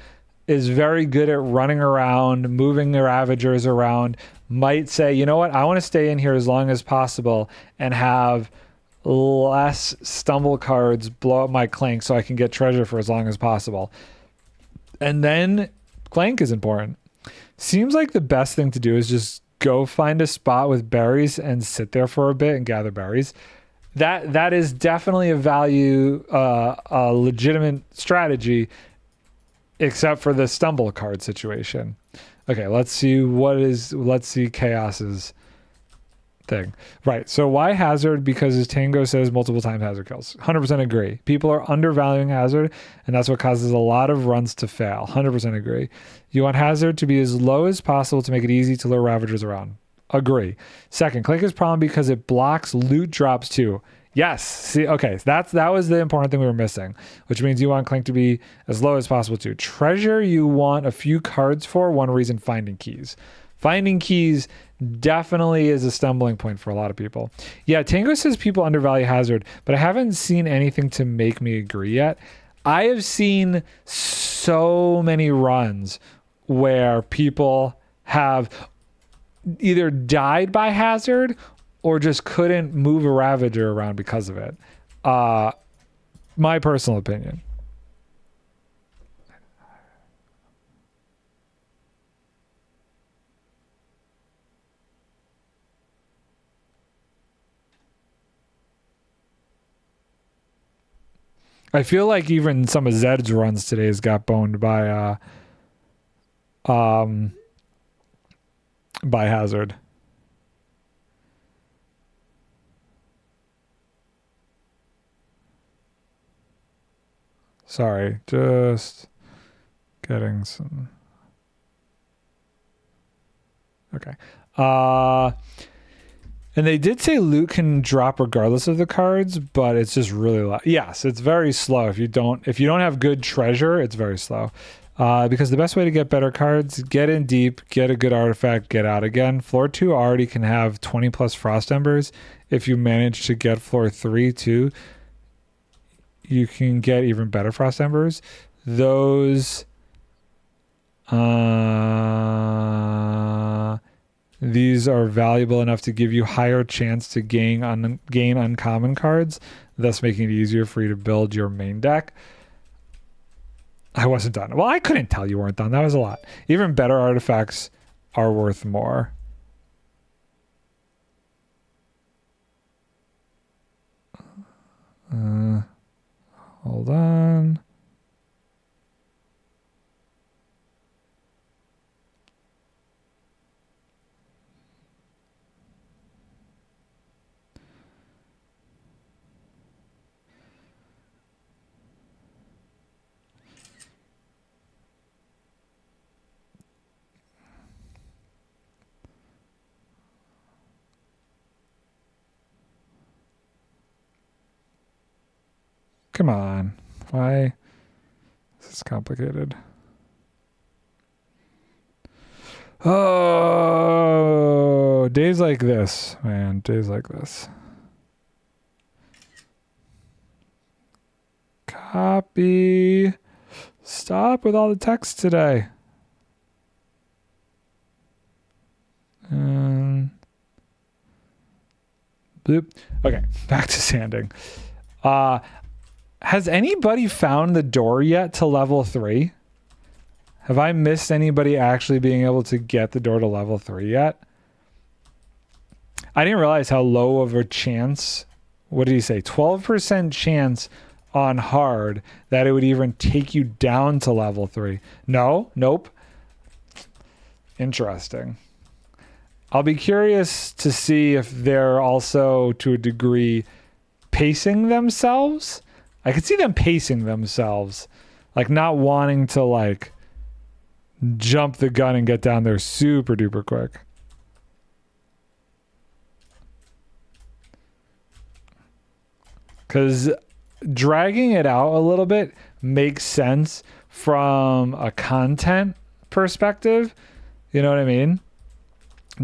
is very good at running around, moving the Ravagers around, might say, you know what, I want to stay in here as long as possible and have less stumble cards blow up my Clank so I can get treasure for as long as possible. And then Clank is important. Seems like the best thing to do is just go find a spot with berries and sit there for a bit and gather berries. That is definitely a legitimate strategy, except for the stumble card situation. Okay, let's see Chaos's thing. Right. So why hazard? Because as Tango says multiple times, hazard kills. 100% agree. People are undervaluing hazard, and that's what causes a lot of runs to fail. 100% agree. You want hazard to be as low as possible to make it easy to lure ravagers around. Agree. Second, Clink is problem because it blocks loot drops too. Yes. See, okay. That was the important thing we were missing, which means you want Clink to be as low as possible too. Treasure, you want a few cards for. One reason, finding keys. Finding keys definitely is a stumbling point for a lot of people. Yeah, Tango says people undervalue hazard, but I haven't seen anything to make me agree yet. I have seen so many runs where people have either died by hazard or just couldn't move a ravager around because of it. My personal opinion. I feel like even some of Zed's runs today has got boned by hazard. Sorry, just getting some. Okay. And they did say loot can drop regardless of the cards, but it's just really low. Yes, it's very slow. If you don't have good treasure, it's very slow. Because the best way to get better cards, get in deep, get a good artifact, get out again. Floor 2 already can have 20 plus frost embers. If you manage to get floor 3 too, you can get even better frost embers. Those these are valuable enough to give you higher chance to gain uncommon cards, thus making it easier for you to build your main deck. I wasn't done. Well, I couldn't tell you weren't done. That was a lot. Even better artifacts are worth more. Hold on. Come on. Why? This is complicated. Oh, days like this, man. Days like this. Copy. Stop with all the text today. Bloop. Okay, back to sanding. Has anybody found the door yet to level 3? Have I missed anybody actually being able to get the door to level 3 yet? I didn't realize how low of a chance, what did he say? 12% chance on hard that it would even take you down to level 3. No, nope. Interesting. I'll be curious to see if they're also, to a degree, pacing themselves. I could see them pacing themselves, like not wanting to like jump the gun and get down there super duper quick. Because dragging it out a little bit makes sense from a content perspective. You know what I mean?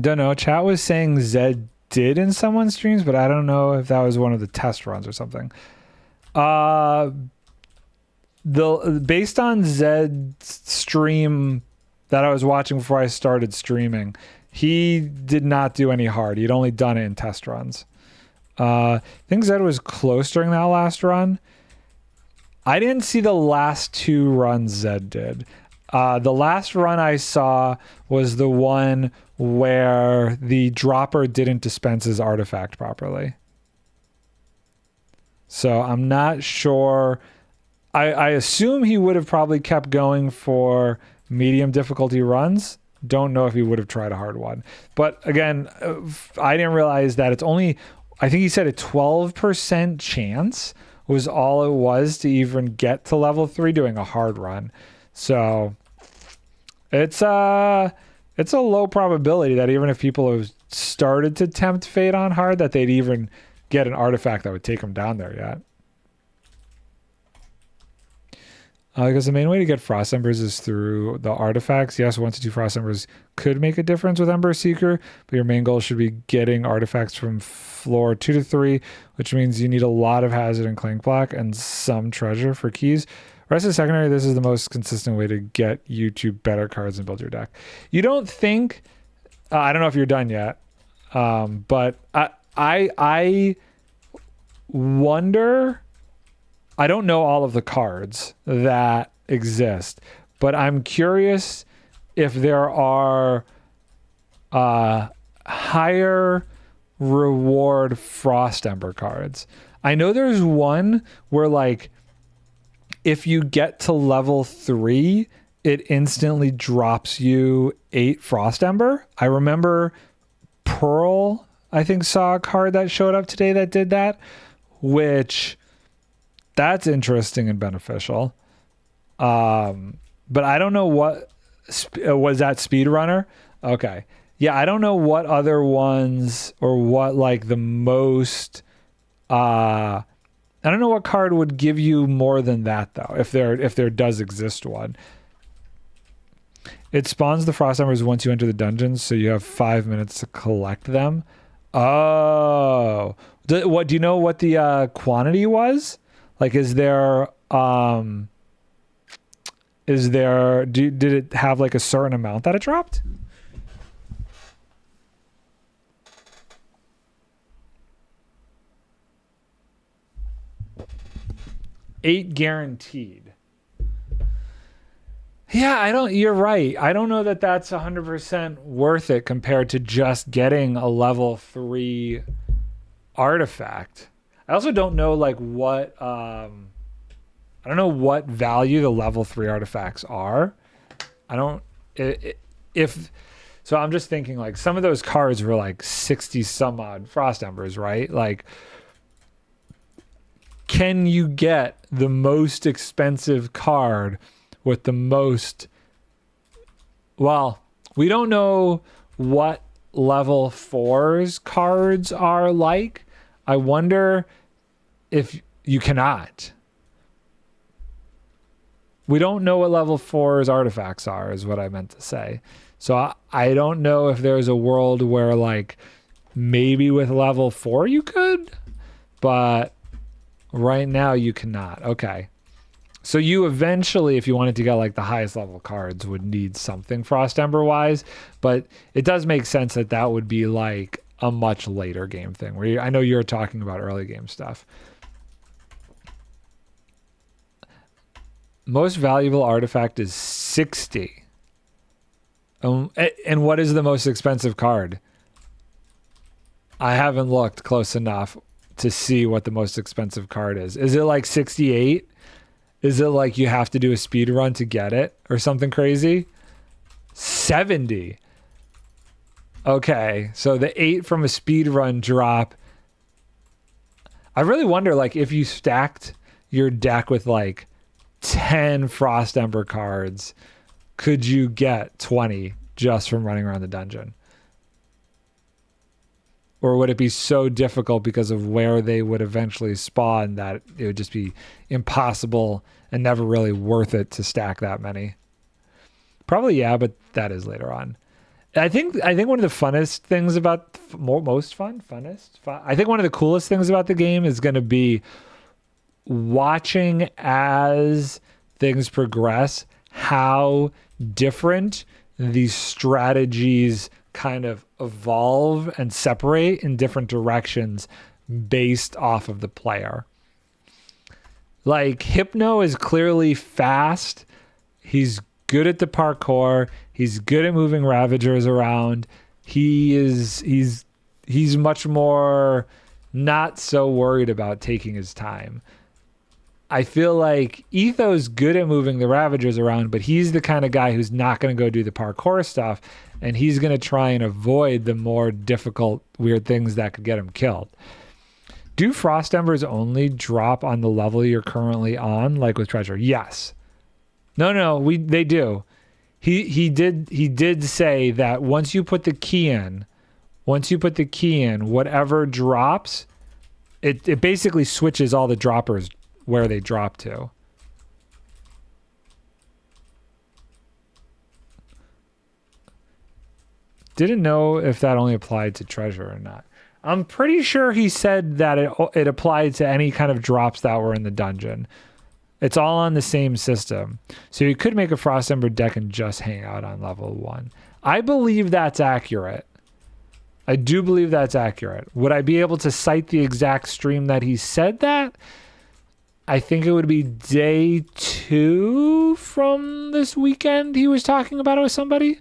Don't know. Chat was saying Zed did in someone's streams, but I don't know if that was one of the test runs or something. Based on Zed's stream that I was watching before I started streaming, he did not do any hard. He'd only done it in test runs. I think Zed was close during that last run. I didn't see the last 2 runs Zed did. The last run I saw was the one where the dropper didn't dispense his artifact properly. So I'm not sure. I assume he would have probably kept going for medium difficulty runs. Don't know if he would have tried a hard one. But again, I didn't realize that it's only, I think he said a 12% chance was all it was to even get to level 3 doing a hard run. So it's a low probability that even if people have started to tempt fate on hard, that they'd even get an artifact that would take them down there yet. Because the main way to get frost embers is through the artifacts. Yes, 1 to 2 frost embers could make a difference with Ember Seeker, but your main goal should be getting artifacts from floor 2 to 3, which means you need a lot of hazard and clank block and some treasure for keys. Rest of secondary, this is the most consistent way to get you to better cards and build your deck. You don't think, I don't know if you're done yet, but I wonder, I don't know all of the cards that exist, but I'm curious if there are higher reward frost ember cards. I know there's one where like if you get to level 3, it instantly drops you 8 frost ember. I remember Pearl, I think, saw a card that showed up today that did that, which that's interesting and beneficial. But I don't know what was that speedrunner. Okay. Yeah. I don't know what other ones or what like the most, I don't know what card would give you more than that though. If there does exist one, it spawns the frost embers once you enter the dungeons. So you have 5 minutes to collect them. Oh, do you know what the, quantity was? Like, did it have like a certain amount that it dropped? $8 guaranteed. Yeah, you're right. I don't know that that's 100% worth it compared to just getting a level 3 artifact. I also don't know like what, I don't know what value the level 3 artifacts are. So I'm just thinking like some of those cards were like 60 some odd frost embers, right? Like, can you get the most expensive card with the most, well, we don't know what level 4's cards are like. I wonder if you cannot. We don't know what level 4's artifacts are, is what I meant to say. So I don't know if there's a world where like maybe with level 4 you could, but right now you cannot. Okay. So you eventually, if you wanted to get like the highest level cards, would need something frost ember wise, but it does make sense that that would be like a much later game thing where I know you're talking about early game stuff. Most valuable artifact is 60. And what is the most expensive card? I haven't looked close enough to see what the most expensive card is. Is it like 68? Is it like you have to do a speed run to get it or something crazy? 70. Okay, so the 8 from a speed run drop. I really wonder, like, if you stacked your deck with like 10 frost ember cards, could you get 20 just from running around the dungeon? Or would it be so difficult because of where they would eventually spawn that it would just be impossible and never really worth it to stack that many? Probably, yeah, but that is later on. I think one of the funnest things about I think one of the coolest things about the game is going to be watching as things progress how different these strategies kind of evolve and separate in different directions based off of the player. Like Hypno is clearly fast. He's good at the parkour. He's good at moving Ravagers around. He's much more not so worried about taking his time. I feel like Etho's good at moving the Ravagers around, but he's the kind of guy who's not going to go do the parkour stuff, and he's going to try and avoid the more difficult, weird things that could get him killed. Do Frost Embers only drop on the level you're currently on, like with Treasure? Yes. No, they do. He did say that once you put the key in, whatever drops, it basically switches all the droppers where they drop to. Didn't know if that only applied to Treasure or not. I'm pretty sure he said that it applied to any kind of drops that were in the dungeon. It's all on the same system. So you could make a Frost Ember deck and just hang out on level 1. I believe that's accurate. I do believe that's accurate. Would I be able to cite the exact stream that he said that? I think it would be day 2 from this weekend he was talking about it with somebody.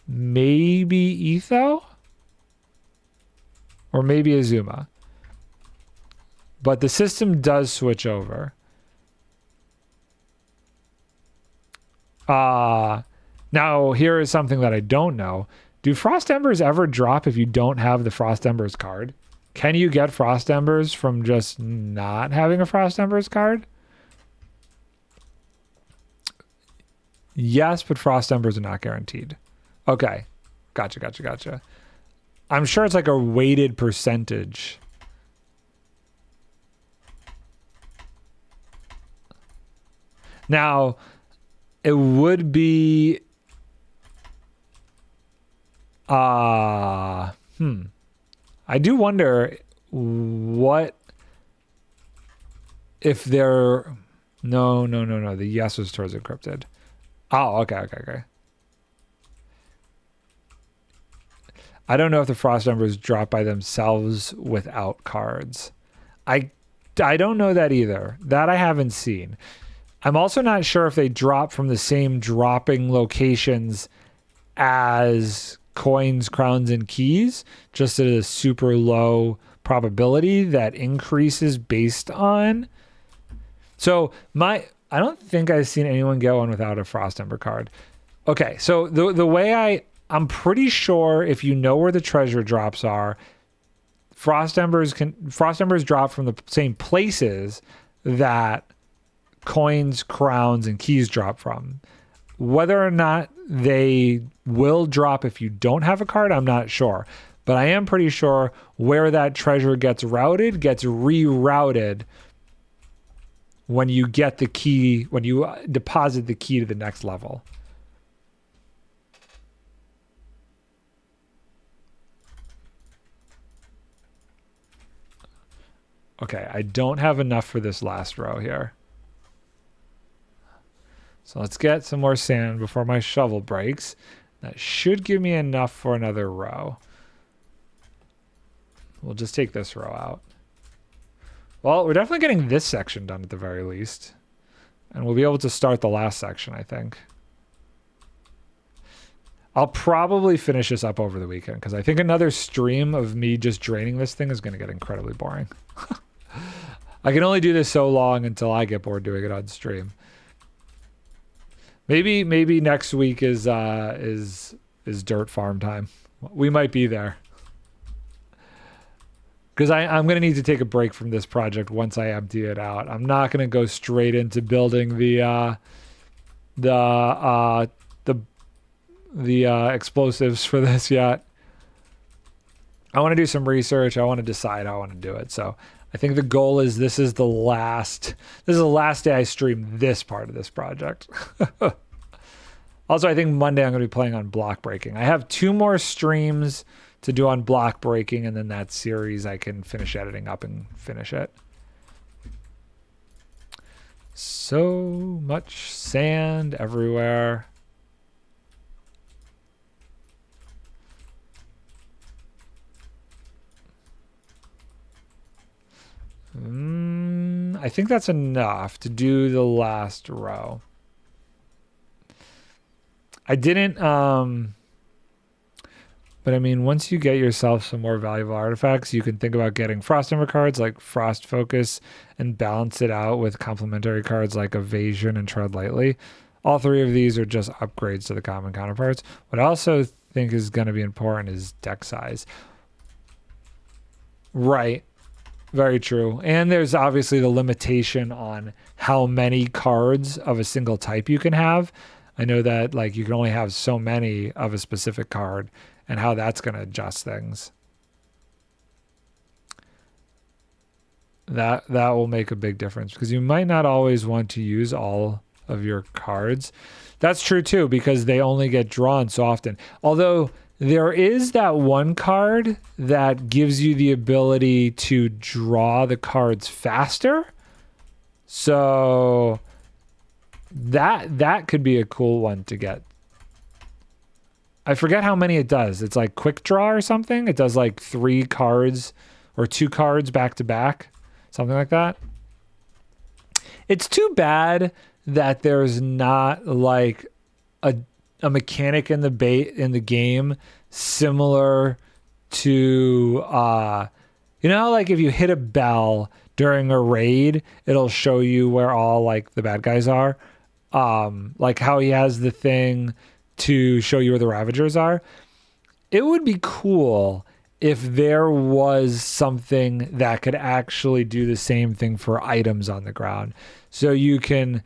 Maybe Etho? Or maybe Azuma. But the system does switch over. Now, here is something that I don't know. Do Frost Embers ever drop if you don't have the Frost Embers card? Can you get Frost Embers from just not having a Frost Embers card? Yes, but Frost Embers are not guaranteed. Okay. Gotcha. I'm sure it's like a weighted percentage. Now, it would be... I do wonder what if they're no. The yes was towards encrypted. Oh, okay. I don't know if the Frost Embers drop by themselves without cards. I don't know that either. That I haven't seen. I'm also not sure if they drop from the same dropping locations as coins, crowns, and keys, just at a super low probability that increases based on. So I don't think I've seen anyone get one without a Frost Ember card. Okay, so the way I'm pretty sure if you know where the treasure drops are, Frost Embers drop from the same places that coins, crowns, and keys drop from. Whether or not they will drop if you don't have a card, I'm not sure. But I am pretty sure where that treasure gets routed gets rerouted when you get the key, when you deposit the key to the next level. Okay, I don't have enough for this last row here. So let's get some more sand before my shovel breaks. That should give me enough for another row. We'll just take this row out. Well, we're definitely getting this section done at the very least. And we'll be able to start the last section, I think. I'll probably finish this up over the weekend because I think another stream of me just draining this thing is going to get incredibly boring. I can only do this so long until I get bored doing it on stream. Maybe next week is dirt farm time. We might be there. Because I'm going to need to take a break from this project once I empty it out. I'm not going to go straight into building the explosives for this yet. I want to do some research. I want to decide how I want to do it. So I think the goal is this is the last day I stream this part of this project. Also, I think Monday I'm going to be playing on block breaking. I have 2 more streams to do on block breaking, and then that series I can finish editing up and finish it. So much sand everywhere. I think that's enough to do the last row. I didn't But I mean, once you get yourself some more valuable artifacts, you can think about getting Frost Ember cards like Frost Focus and balance it out with complementary cards like Evasion and Tread Lightly. All three of these are just upgrades to the common counterparts. What I also think is going to be important is deck size. Right. Very true. And there's obviously the limitation on how many cards of a single type you can have. I know that like you can only have so many of a specific card and how that's going to adjust things. That will make a big difference because you might not always want to use all of your cards. That's true too because they only get drawn so often. Although there is that one card that gives you the ability to draw the cards faster. So that could be a cool one to get. I forget how many it does. It's like quick draw or something. It does like 3 cards or 2 cards back to back, something like that. It's too bad that there's not like a mechanic in the game similar to you know how like if you hit a bell during a raid, it'll show you where all like the bad guys are. Like how he has the thing to show you where the Ravagers are. It would be cool if there was something that could actually do the same thing for items on the ground. So you can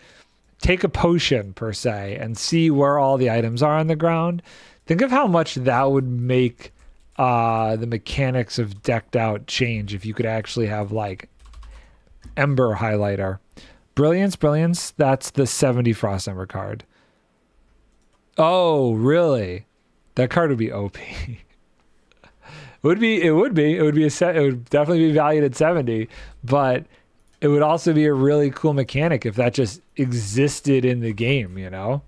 take a potion per se and see where all the items are on the ground. Think of how much that would make the mechanics of decked out change if you could actually have like Ember highlighter. Brilliance, that's the 70 Frost Ember card. Oh, really? That card would be OP. It would definitely be valued at 70, but it would also be a really cool mechanic if that just existed in the game, you know?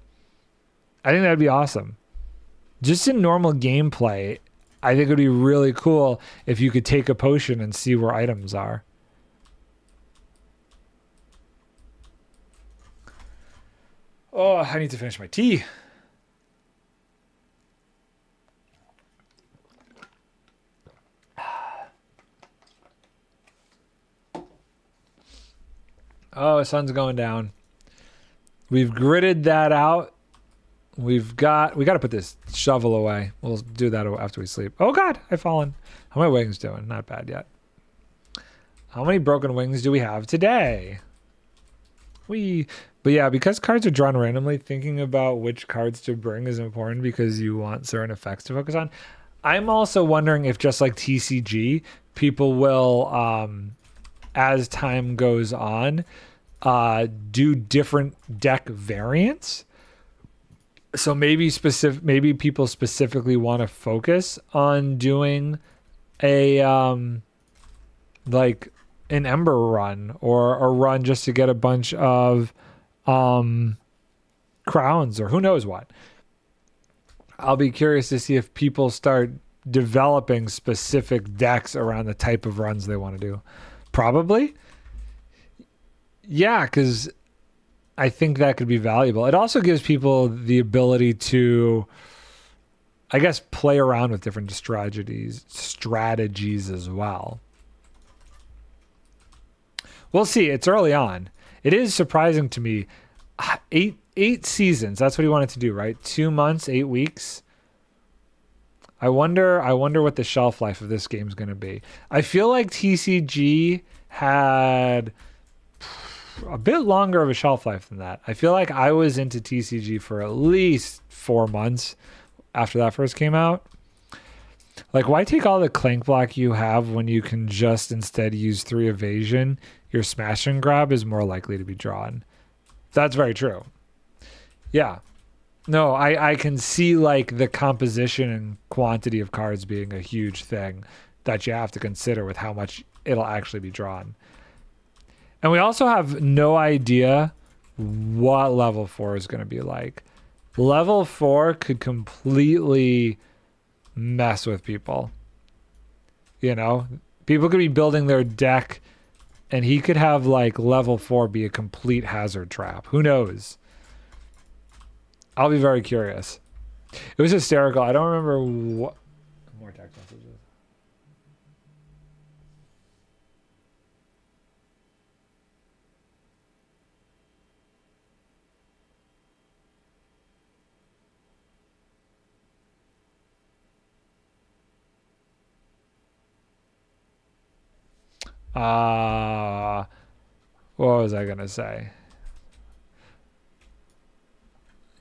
I think that'd be awesome. Just in normal gameplay, I think it would be really cool if you could take a potion and see where items are. Oh, I need to finish my tea. Oh, the sun's going down. We've gridded that out. We got to put this shovel away. We'll do that after we sleep. Oh God, I've fallen. How are my wings doing? Not bad yet. How many broken wings do we have today? But yeah, because cards are drawn randomly, thinking about which cards to bring is important because you want certain effects to focus on. I'm also wondering if just like TCG, people will, as time goes on, do different deck variants. So maybe people specifically want to focus on doing a like an Ember run or a run just to get a bunch of crowns or who knows what. I'll be curious to see if people start developing specific decks around the type of runs they want to do. Probably. Yeah, because I think that could be valuable. It also gives people the ability to, I guess, play around with different strategies as well. We'll see. It's early on. It is surprising to me. Eight seasons. That's what he wanted to do, right? 2 months, 8 weeks. I wonder what the shelf life of this game is going to be. I feel like TCG had a bit longer of a shelf life than that. I feel like I was into TCG for at least 4 months after that first came out. Like, why take all the clank block you have when you can just instead use 3 evasion? Your smash and grab is more likely to be drawn. That's very true. Yeah. No, I can see like the composition and quantity of cards being a huge thing that you have to consider with how much it'll actually be drawn. And we also have no idea what level 4 is going to be like. Level 4 could completely mess with people. You know, people could be building their deck and he could have like level 4 be a complete hazard trap. Who knows? I'll be very curious. It was hysterical. I don't remember more text messages. What was I gonna say?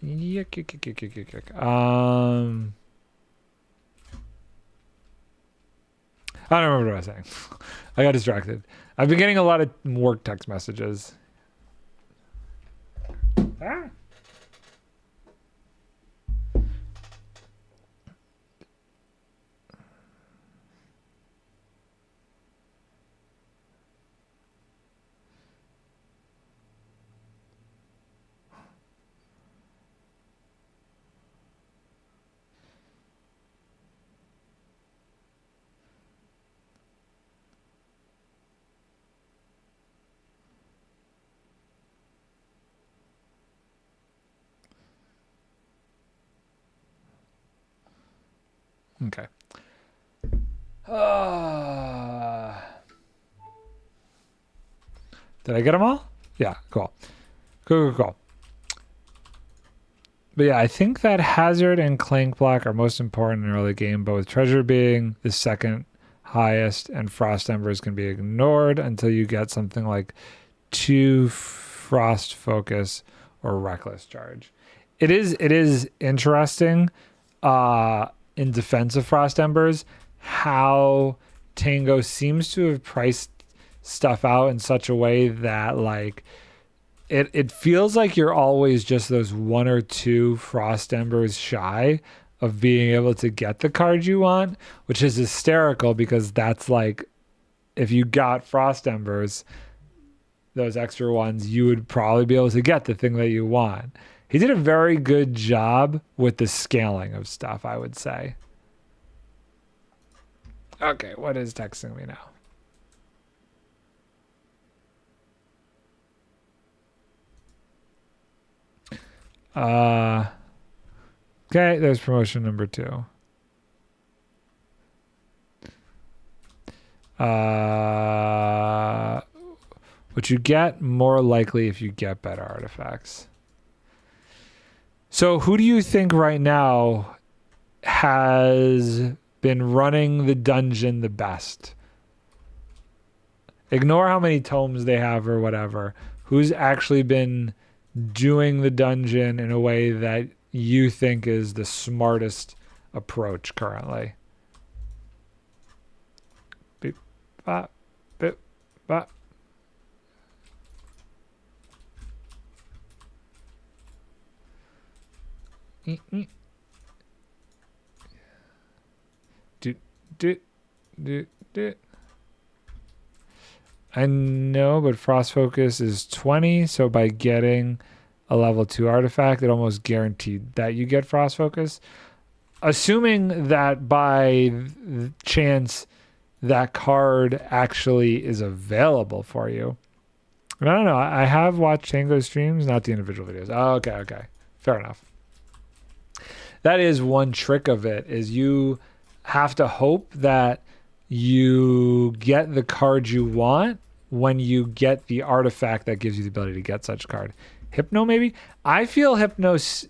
I don't remember what I was saying. I got distracted. I've been getting a lot of work text messages. Ah. Okay. Did I get them all? Yeah, cool. Cool. But yeah, I think that Hazard and Clank Block are most important in early game, but with Treasure being the second highest and Frost Embers can be ignored until you get something like 2 Frost Focus or Reckless Charge. It is interesting in defense of Frost Embers how Tango seems to have priced stuff out in such a way that like it feels like you're always just those 1 or 2 Frost Embers shy of being able to get the card you want, which is hysterical because that's like if you got Frost Embers, those extra ones, you would probably be able to get the thing that you want. He did a very good job with the scaling of stuff, I would say. Okay, what is texting me now? Okay, there's promotion number 2. Which you get more likely if you get better artifacts. So who do you think right now has been running the dungeon the best? Ignore how many tomes they have or whatever. Who's actually been doing the dungeon in a way that you think is the smartest approach currently? Beep, bop, beep, bop. Do. I know, but Frost Focus is 20, so by getting a level 2 artifact, it almost guaranteed that you get Frost Focus. Assuming that by chance that card actually is available for you. And I don't know. I have watched Tango streams, not the individual videos. Oh, okay. Fair enough. That is one trick of it, is you have to hope that you get the card you want when you get the artifact that gives you the ability to get such card. Hypno, maybe? I feel Hypno is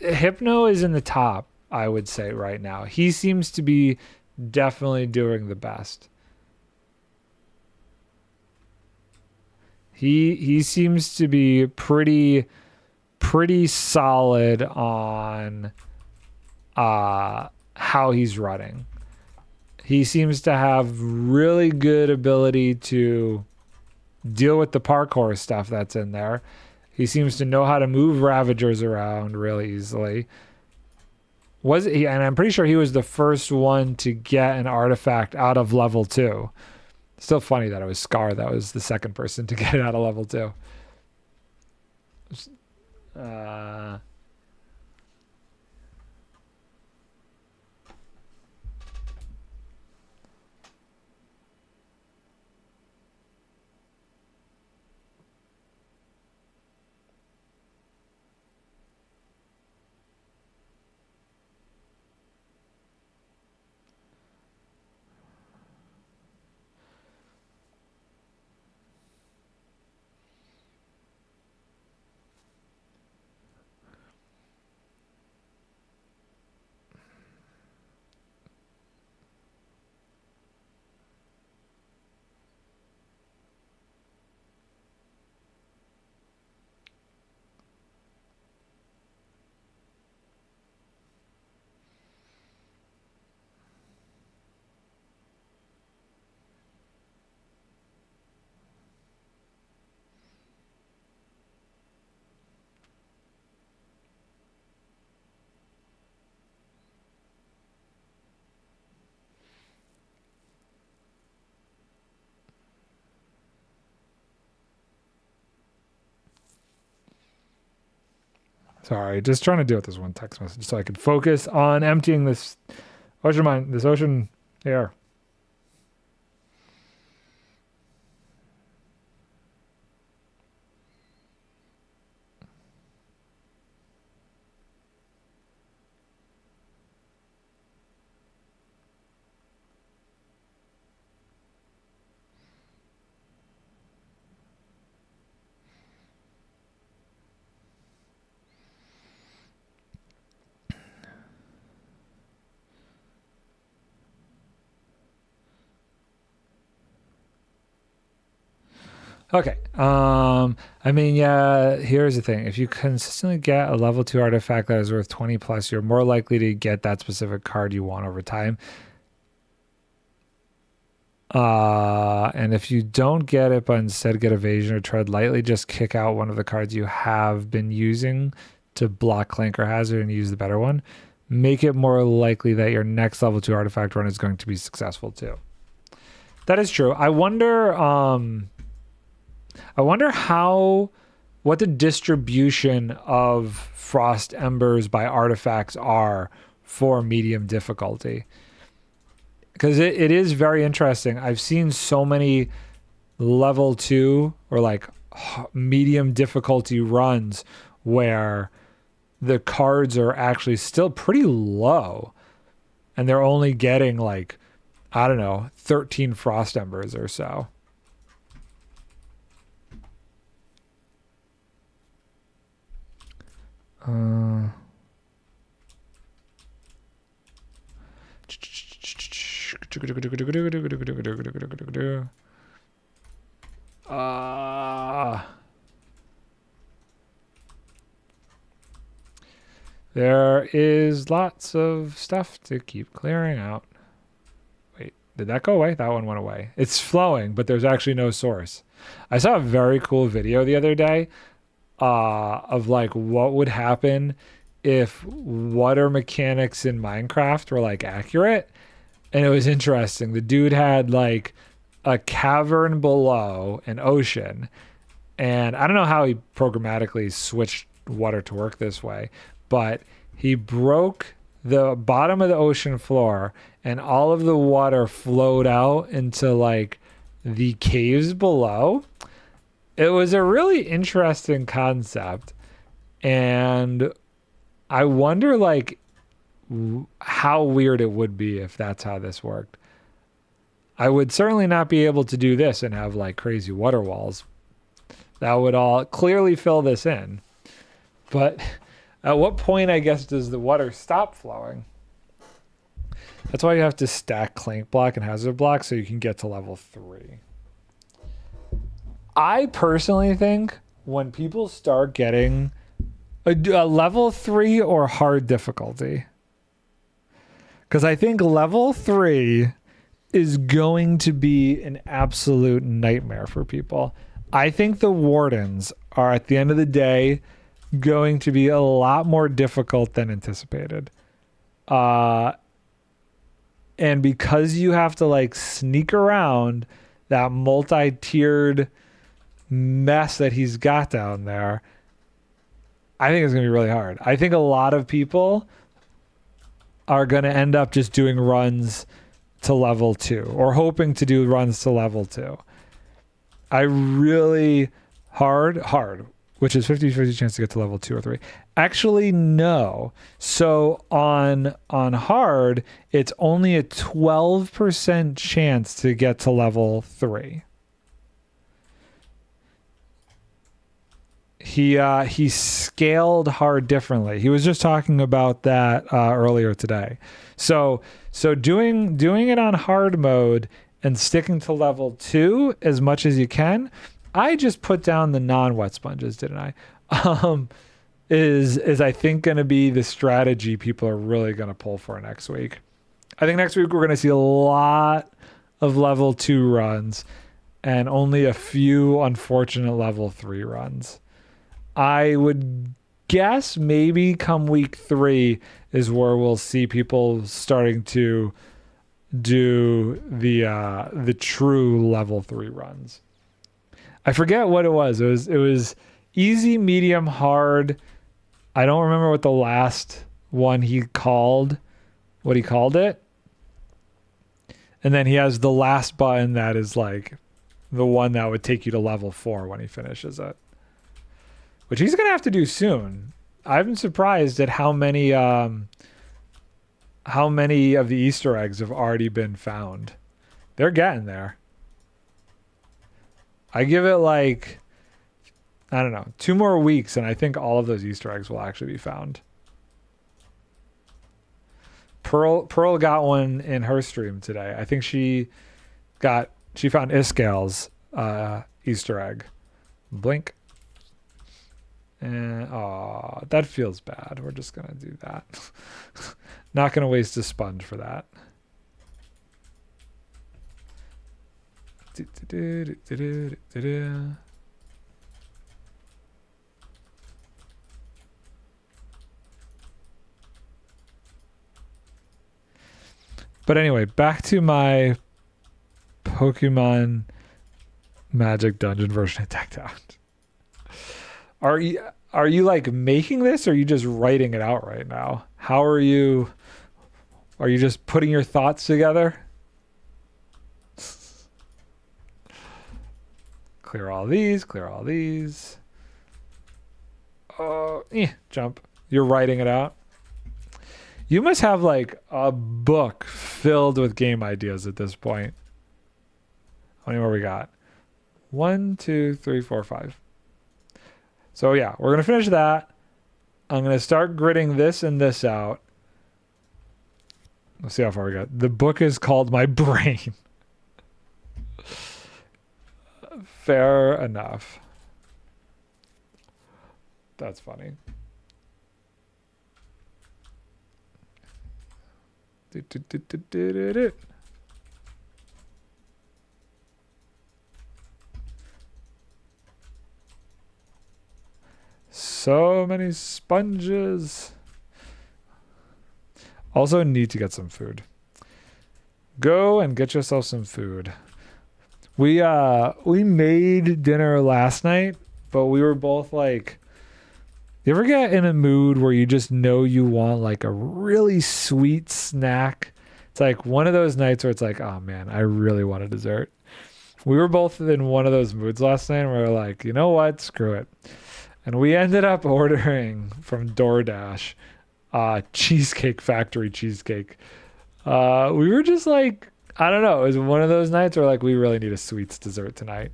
in the top, I would say, right now. He seems to be definitely doing the best. He seems to be pretty solid on how he's running. He seems to have really good ability to deal with the parkour stuff that's in there. He seems to know how to move Ravagers around really easily. And I'm pretty sure he was the first one to get an artifact out of level 2. Still funny that it was Scar that was the second person to get it out of level 2. Sorry, just trying to deal with this one text message so I can focus on emptying this ocean air. Okay. I mean, yeah, here's the thing. If you consistently get a level 2 artifact that is worth 20 plus, you're more likely to get that specific card you want over time. And if you don't get it, but instead get evasion or tread lightly, just kick out one of the cards you have been using to block Clanker Hazard and use the better one. Make it more likely that your next level 2 artifact run is going to be successful too. That is true. I wonder what the distribution of frost embers by artifacts are for medium difficulty. Because it is very interesting. I've seen so many level 2 or like medium difficulty runs where the cards are actually still pretty low and they're only getting like, I don't know, 13 frost embers or so. There is lots of stuff to keep clearing out. Wait, did that go away? That one went away. It's flowing, but there's actually no source. I saw a very cool video the other day of like what would happen if water mechanics in Minecraft were like accurate. And it was interesting. The dude had like a cavern below an ocean. And I don't know how he programmatically switched water to work this way, but he broke the bottom of the ocean floor and all of the water flowed out into like the caves below. It was a really interesting concept. And I wonder like how weird it would be if that's how this worked. I would certainly not be able to do this and have like crazy water walls. That would all clearly fill this in. But at what point, I guess, does the water stop flowing? That's why you have to stack clank block and hazard block so you can get to level 3. I personally think when people start getting a level 3 or hard difficulty, because I think level 3 is going to be an absolute nightmare for people. I think the wardens are, at the end of the day, going to be a lot more difficult than anticipated. And because you have to like sneak around that multi-tiered mess that he's got down there, I think it's going to be really hard. I think a lot of people are going to end up just doing runs to level 2 or hoping to do runs to level 2. I really hard, which is 50-50 chance to get to level 2 or 3. Actually, no. So on hard, it's only a 12% chance to get to level 3. He scaled hard differently. He was just talking about that earlier today. So doing it on hard mode and sticking to level 2 as much as you can. I just put down the non-wet sponges, didn't I? Is I think going to be the strategy people are really going to pull for next week. I think next week we're going to see a lot of level 2 runs and only a few unfortunate level 3 runs. I would guess maybe come week 3 is where we'll see people starting to do the true level 3 runs. I forget what it was. It was easy, medium, hard, I don't remember what the last one he called, what he called it. And then he has the last button that is like the one that would take you to level 4 when he finishes it, which he's going to have to do soon. I've been surprised at how many of the Easter eggs have already been found. They're getting there. I give it like, I don't know, 2 more weeks, and I think all of those Easter eggs will actually be found. Pearl got one in her stream today. I think she found Iscale's Easter egg. Blink. And that feels bad. We're just gonna do that. Not gonna waste a sponge for that. But anyway, back to my Pokemon Magic Dungeon version of Decked Out. Are you like making this, or are you just writing it out right now? Are you just putting your thoughts together? Clear all these. Jump. You're writing it out. You must have like a book filled with game ideas at this point. How many more we got? 1, 2, 3, 4, 5. So yeah, we're gonna finish that. I'm gonna start gridding this and this out. Let's see how far we got. The book is called My Brain. Fair enough. That's funny. So many sponges. Also need to get some food. Go and get yourself some food. We made dinner last night, but we were both like, you ever get in a mood where you just know you want like a really sweet snack? It's like one of those nights where it's like, oh man, I really want a dessert. We were both in one of those moods last night, and we were like, you know what? Screw it. And we ended up ordering from DoorDash Cheesecake Factory cheesecake. We were just like, I don't know. It was one of those nights where like we really need a sweets dessert tonight.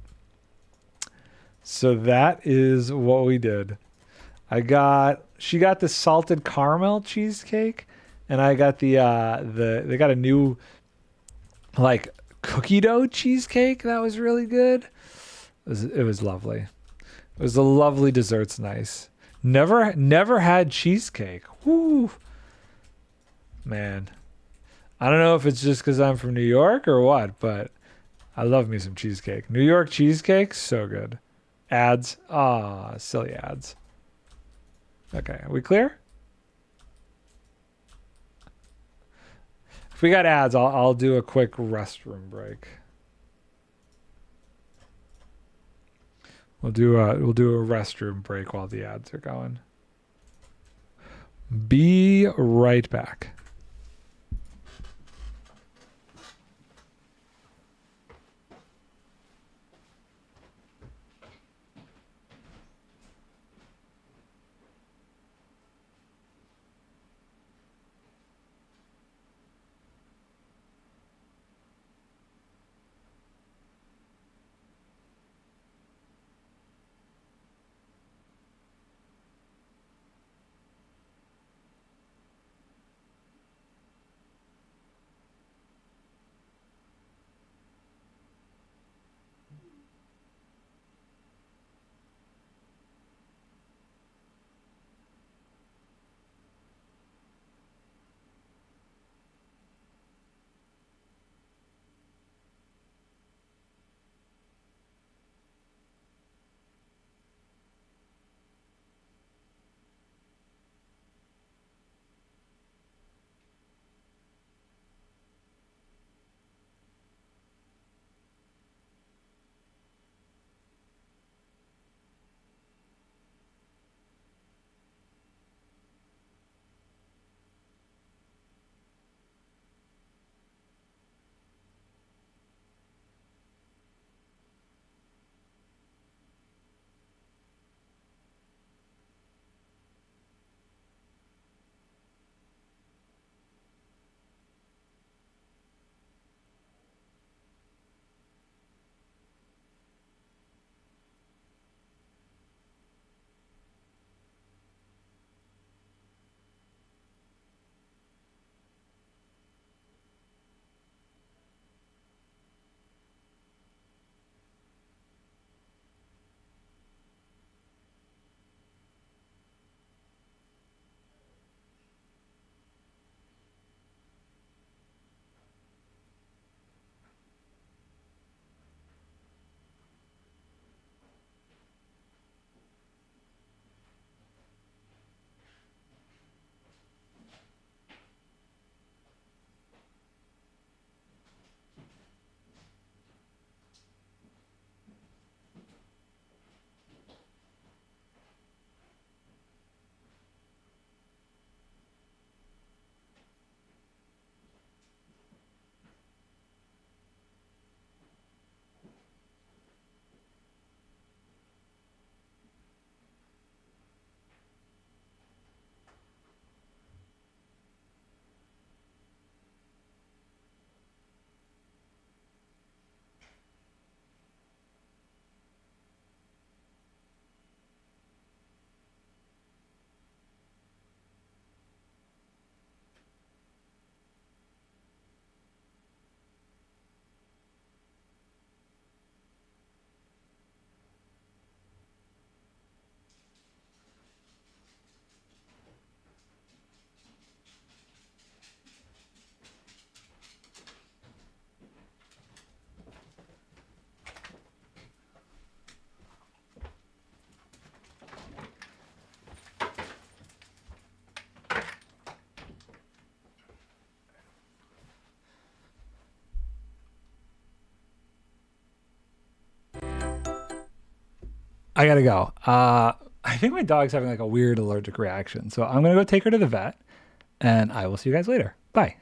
So that is what we did. She got the salted caramel cheesecake, and I got they got a new like cookie dough cheesecake that was really good. It was lovely. It was a lovely dessert's nice. Never had cheesecake. Woo. Man. I don't know if it's just because I'm from New York or what, but I love me some cheesecake. New York cheesecake, so good. Ads. Silly ads. Okay, are we clear? If we got ads, I'll do a quick restroom break. We'll do a restroom break while the ads are going. Be right back. I gotta go. I think my dog's having like a weird allergic reaction, so I'm gonna go take her to the vet, and I will see you guys later. Bye.